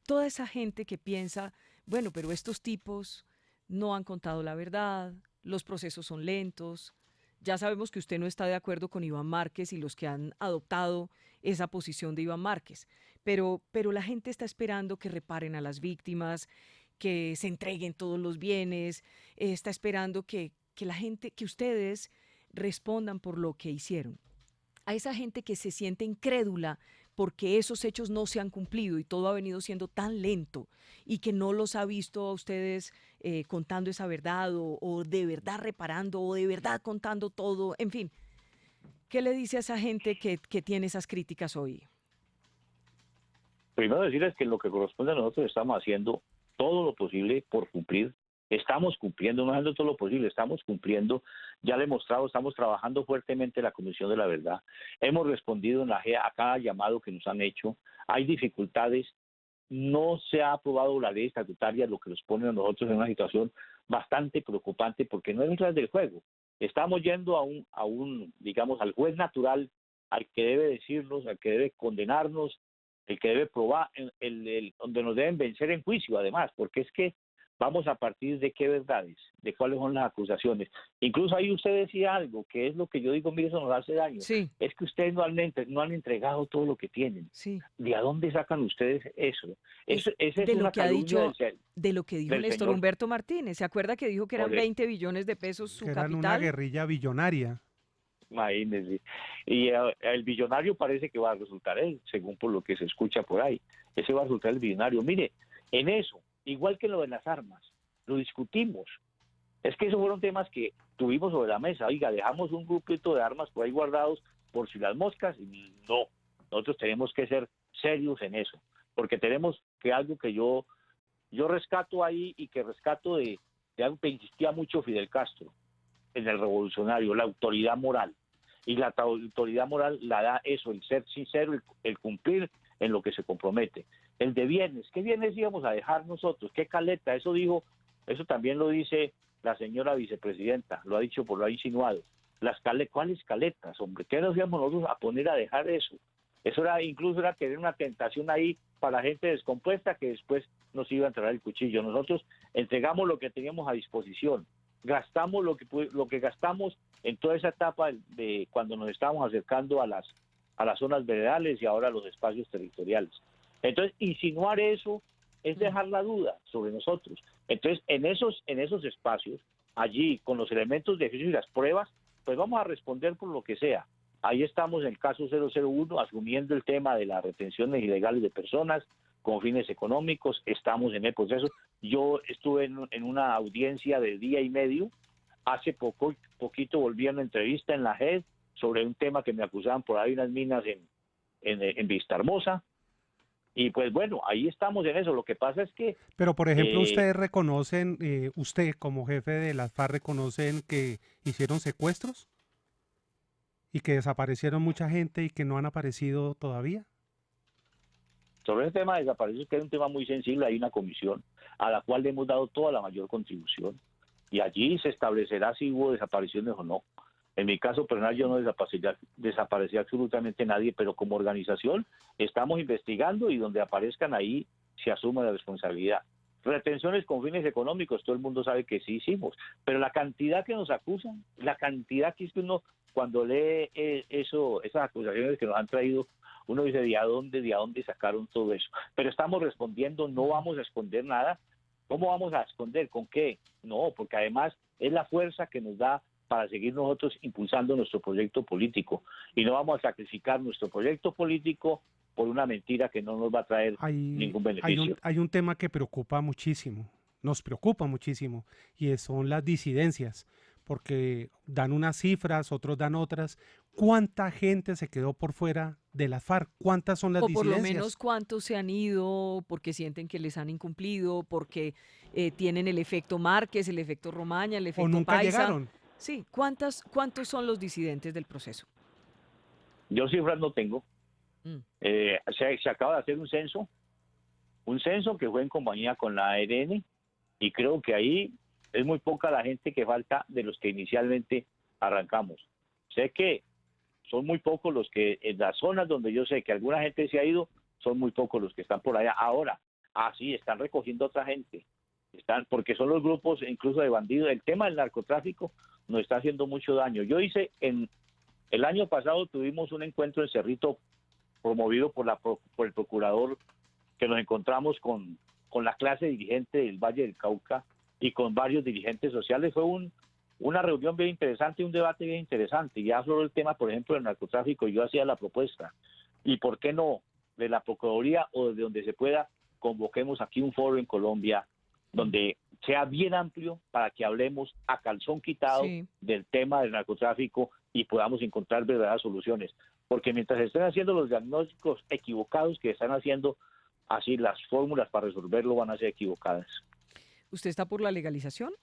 toda esa gente que piensa, bueno, pero estos tipos no han contado la verdad, los procesos son lentos. Ya sabemos que usted no está de acuerdo con Iván Márquez y los que han adoptado esa posición de Iván Márquez, pero la gente está esperando que reparen a las víctimas, que se entreguen todos los bienes, está esperando que la gente, que ustedes respondan por lo que hicieron. A esa gente que se siente incrédula porque esos hechos no se han cumplido y todo ha venido siendo tan lento y que no los ha visto a ustedes contando esa verdad o de verdad reparando o de verdad contando todo, en fin. ¿Qué le dice a esa gente que tiene esas críticas hoy? Primero decirles que en lo que corresponde a nosotros estamos haciendo todo lo posible por cumplir. Estamos cumpliendo, no haciendo todo lo posible, estamos cumpliendo. Ya le he mostrado, estamos trabajando fuertemente en la Comisión de la Verdad. Hemos respondido a cada llamado que nos han hecho. Hay dificultades. No se ha aprobado la ley estatutaria, lo que nos pone a nosotros en una situación bastante preocupante porque no es reglas del juego. Estamos yendo digamos, al juez natural, al que debe decirnos, al que debe condenarnos, el que debe probar, donde nos deben vencer en juicio, además, porque es que vamos a partir de qué verdades, de cuáles son las acusaciones. Incluso ahí usted decía algo, que es lo que yo digo, mire, eso nos hace daño. Sí. Es que ustedes no han entregado todo lo que tienen. Sí. ¿De dónde sacan ustedes eso? Esa es de una lo que ha dicho, calumnia de lo que dijo Néstor señor Humberto Martínez. ¿Se acuerda que dijo que eran 20 billones de pesos su que eran capital? una guerrilla billonaria. Imagínense. Y el billonario parece que va a resultar él, según por lo que se escucha por ahí. Ese va a resultar el billonario. Mire, en eso, igual que lo de las armas, lo discutimos. Es que esos fueron temas que tuvimos sobre la mesa. Oiga, dejamos un grupito de armas por ahí guardados por si las moscas. No, nosotros tenemos que ser serios en eso, porque tenemos que algo que yo rescato ahí y que rescato de algo que insistía mucho Fidel Castro en el revolucionario, la autoridad moral. Y la autoridad moral la da eso, el ser sincero, el cumplir en lo que se compromete. El de bienes, ¿qué bienes íbamos a dejar nosotros? ¿Qué caleta? Eso también lo dice la señora vicepresidenta, lo ha insinuado. ¿Cuáles caletas, hombre? ¿Qué nos íbamos nosotros a poner a dejar eso? Eso incluso era tener una tentación ahí para la gente descompuesta que después nos iba a entrar el cuchillo. Nosotros entregamos lo que teníamos a disposición, gastamos lo que gastamos en toda esa etapa de cuando nos estábamos acercando a las zonas veredales y ahora a los espacios territoriales. Entonces, insinuar eso es dejar la duda sobre nosotros. Entonces, en esos espacios, allí, con los elementos de ejercicio y las pruebas, pues vamos a responder por lo que sea. Ahí estamos en el caso 001, asumiendo el tema de las retenciones ilegales de personas con fines económicos. Estamos en el proceso. Yo estuve en una audiencia de día y medio. Hace poquito volví a una entrevista en la JED sobre un tema que me acusaban por ahí unas minas en Vistahermosa. Y pues bueno, ahí estamos en eso. Lo que pasa es que Pero, por ejemplo, eh, ustedes reconocen, usted como jefe de las FARC, reconocen que hicieron secuestros y que desaparecieron mucha gente y que no han aparecido todavía. sobre ese tema de desaparecidos, que es un tema muy sensible, hay una comisión a la cual le hemos dado toda la mayor contribución y allí se establecerá si hubo desapariciones o no. En mi caso personal yo no desaparecí absolutamente nadie, pero como organización estamos investigando y donde aparezcan ahí se asume la responsabilidad. Retenciones con fines económicos, todo el mundo sabe que sí hicimos, pero la cantidad que nos acusan, la cantidad que es que uno cuando lee esas acusaciones que nos han traído, uno dice, de a dónde sacaron todo eso? Pero estamos respondiendo, no vamos a esconder nada. ¿Cómo vamos a esconder? ¿Con qué? No, porque además es la fuerza que nos da para seguir nosotros impulsando nuestro proyecto político. Y no vamos a sacrificar nuestro proyecto político por una mentira que no nos va a traer ningún beneficio. Hay un tema que preocupa muchísimo, nos preocupa muchísimo, y son las disidencias, porque dan unas cifras, otros dan otras. ¿Cuánta gente se quedó por fuera de las FARC? ¿Cuántas son las O por lo disidencias? menos cuántos se han ido porque sienten que les han incumplido, porque tienen el efecto Márquez, el efecto Romaña, el ¿O efecto nunca Paisa. llegaron? Sí, ¿cuántos son los disidentes del proceso? Yo cifras no tengo. Mm. Se acaba de hacer un censo que fue en compañía con la ARN, y creo que ahí es muy poca la gente que falta de los que inicialmente arrancamos. Sé que son muy pocos los que en las zonas donde yo sé que alguna gente se ha ido, son muy pocos los que están por allá. Ahora, sí, están recogiendo otra gente, porque son los grupos incluso de bandidos. El tema del narcotráfico nos está haciendo mucho daño. El año pasado tuvimos un encuentro en Cerrito promovido por el procurador, que nos encontramos con la clase dirigente del Valle del Cauca y con varios dirigentes sociales. Fue una reunión bien interesante, un debate bien interesante. Ya afloró el tema, por ejemplo, del narcotráfico, y yo hacía la propuesta. ¿Y por qué no? De la Procuraduría o desde donde se pueda, convoquemos aquí un foro en Colombia donde sea bien amplio para que hablemos a calzón quitado del tema del narcotráfico y podamos encontrar verdaderas soluciones. Porque mientras estén haciendo los diagnósticos equivocados que están haciendo, así las fórmulas para resolverlo van a ser equivocadas. ¿Usted está por la legalización?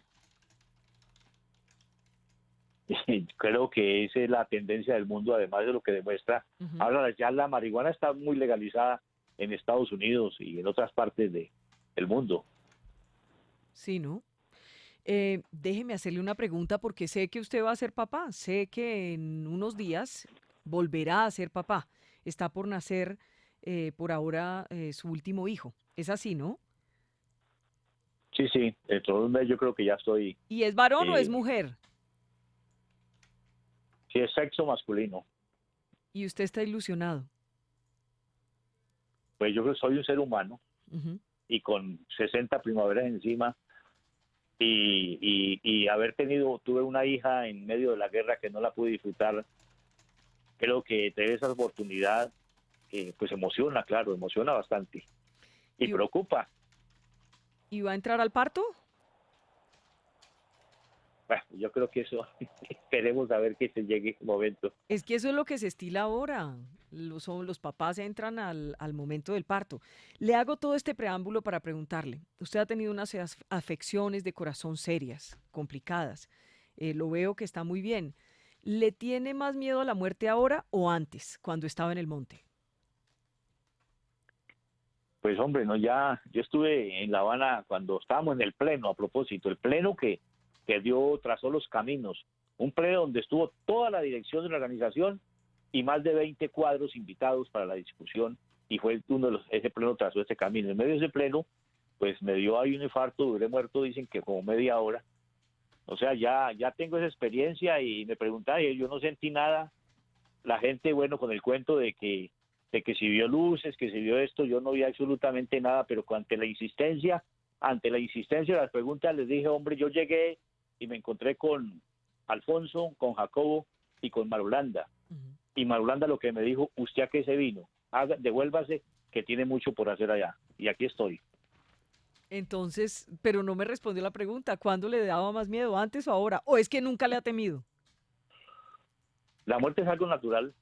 Creo que esa es la tendencia del mundo, además de lo que demuestra. Ahora ya la marihuana está muy legalizada en Estados Unidos y en otras partes del mundo. Sí, ¿no? Déjeme hacerle una pregunta porque sé que usted va a ser papá. Sé que en unos días volverá a ser papá. Está por nacer por ahora su último hijo. ¿Es así, no? Sí, dentro de un mes yo creo que ya estoy. ¿Y es varón o es mujer? Sí, es sexo masculino. ¿Y usted está ilusionado? Pues yo soy un ser humano y con 60 primaveras encima y tuve una hija en medio de la guerra que no la pude disfrutar. Creo que tener esa oportunidad pues emociona, claro, emociona bastante y preocupa. ¿Y va a entrar al parto? Bueno, yo creo que eso esperemos a ver que se llegue ese momento. Es que eso es lo que se estila ahora. Los papás entran al momento del parto. Le hago todo este preámbulo para preguntarle. Usted ha tenido unas afecciones de corazón serias, complicadas. Lo veo que está muy bien. ¿Le tiene más miedo a la muerte ahora o antes, cuando estaba en el monte? Pues hombre, no, yo estuve en La Habana cuando estábamos en el pleno, a propósito, el pleno que trazó los caminos, un pleno donde estuvo toda la dirección de la organización y más de 20 cuadros invitados para la discusión, y fue ese pleno trazó ese camino. En medio de ese pleno, pues me dio ahí un infarto, duré muerto, dicen que como media hora. O sea, ya tengo esa experiencia y me preguntaba, y yo no sentí nada. La gente, bueno, con el cuento de que si vio luces, que si vio esto, yo no vi absolutamente nada, pero ante la insistencia de las preguntas, les dije, hombre, yo llegué y me encontré con Alfonso, con Jacobo y con Marulanda. Y Marulanda lo que me dijo, ¿usted a qué se vino? Devuélvase, que tiene mucho por hacer allá. Y aquí estoy. Entonces, pero no me respondió la pregunta, ¿cuándo le daba más miedo, antes o ahora? ¿O es que nunca le ha temido? La muerte es algo natural,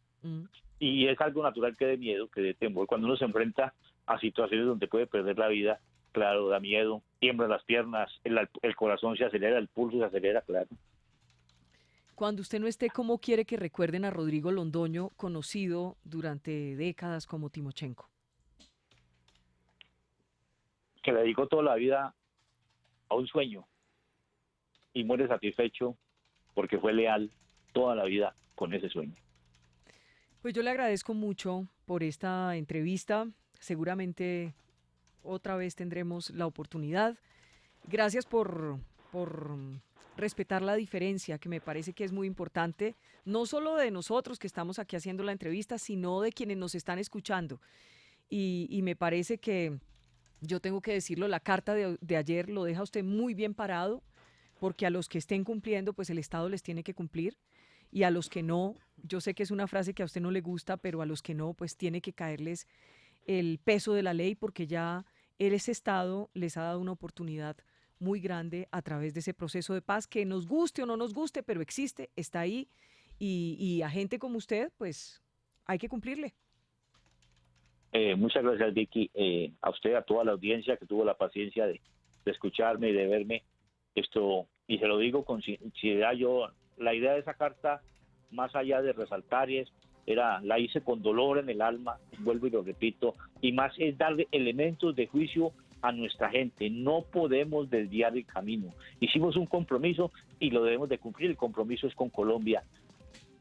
y es algo natural que dé miedo, que dé temor. Cuando uno se enfrenta a situaciones donde puede perder la vida, claro, da miedo, tiemblan las piernas, el corazón se acelera, el pulso se acelera, claro. Cuando usted no esté, ¿cómo quiere que recuerden a Rodrigo Londoño, conocido durante décadas como Timochenko? Que le dedicó toda la vida a un sueño y muere satisfecho porque fue leal toda la vida con ese sueño. Pues yo le agradezco mucho por esta entrevista. Seguramente otra vez tendremos la oportunidad. Gracias por respetar la diferencia, que me parece que es muy importante, no solo de nosotros que estamos aquí haciendo la entrevista, sino de quienes nos están escuchando. Y me parece que, yo tengo que decirlo, la carta de ayer lo deja usted muy bien parado, porque a los que estén cumpliendo, pues el Estado les tiene que cumplir, y a los que no, yo sé que es una frase que a usted no le gusta, pero a los que no, pues tiene que caerles el peso de la ley, porque ya ese Estado les ha dado una oportunidad muy grande a través de ese proceso de paz, que nos guste o no nos guste, pero existe, está ahí, y a gente como usted, pues hay que cumplirle. Muchas gracias, Vicky, a usted, a toda la audiencia que tuvo la paciencia de escucharme y de verme. Y se lo digo con sinceridad, la idea de esa carta, más allá de resaltar, la hice con dolor en el alma, vuelvo y lo repito, y más es darle elementos de juicio a nuestra gente. No podemos desviar el camino. Hicimos un compromiso y lo debemos de cumplir. El compromiso es con Colombia.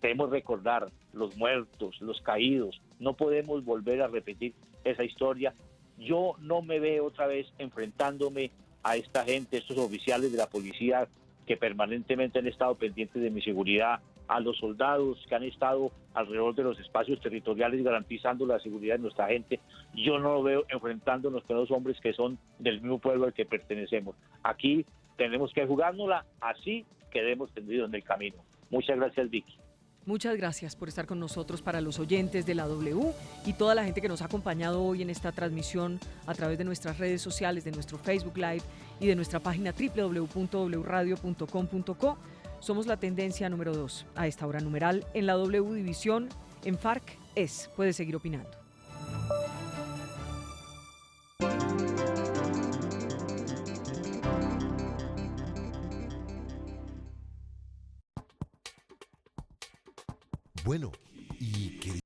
Debemos recordar los muertos, los caídos. No podemos volver a repetir esa historia. Yo no me veo otra vez enfrentándome a esta gente, estos oficiales de la policía que permanentemente han estado pendientes de mi seguridad, a los soldados que han estado alrededor de los espacios territoriales garantizando la seguridad de nuestra gente. Yo no lo veo enfrentándonos con los hombres que son del mismo pueblo al que pertenecemos. Aquí tenemos que jugárnosla, así quedemos tendidos en el camino. Muchas gracias, Vicky. Muchas gracias por estar con nosotros, para los oyentes de la W y toda la gente que nos ha acompañado hoy en esta transmisión a través de nuestras redes sociales, de nuestro Facebook Live y de nuestra página www.wradio.com.co. Somos la tendencia número 2 a esta hora numeral en la W División en FARC es. Puede seguir opinando. Bueno, ¿y qué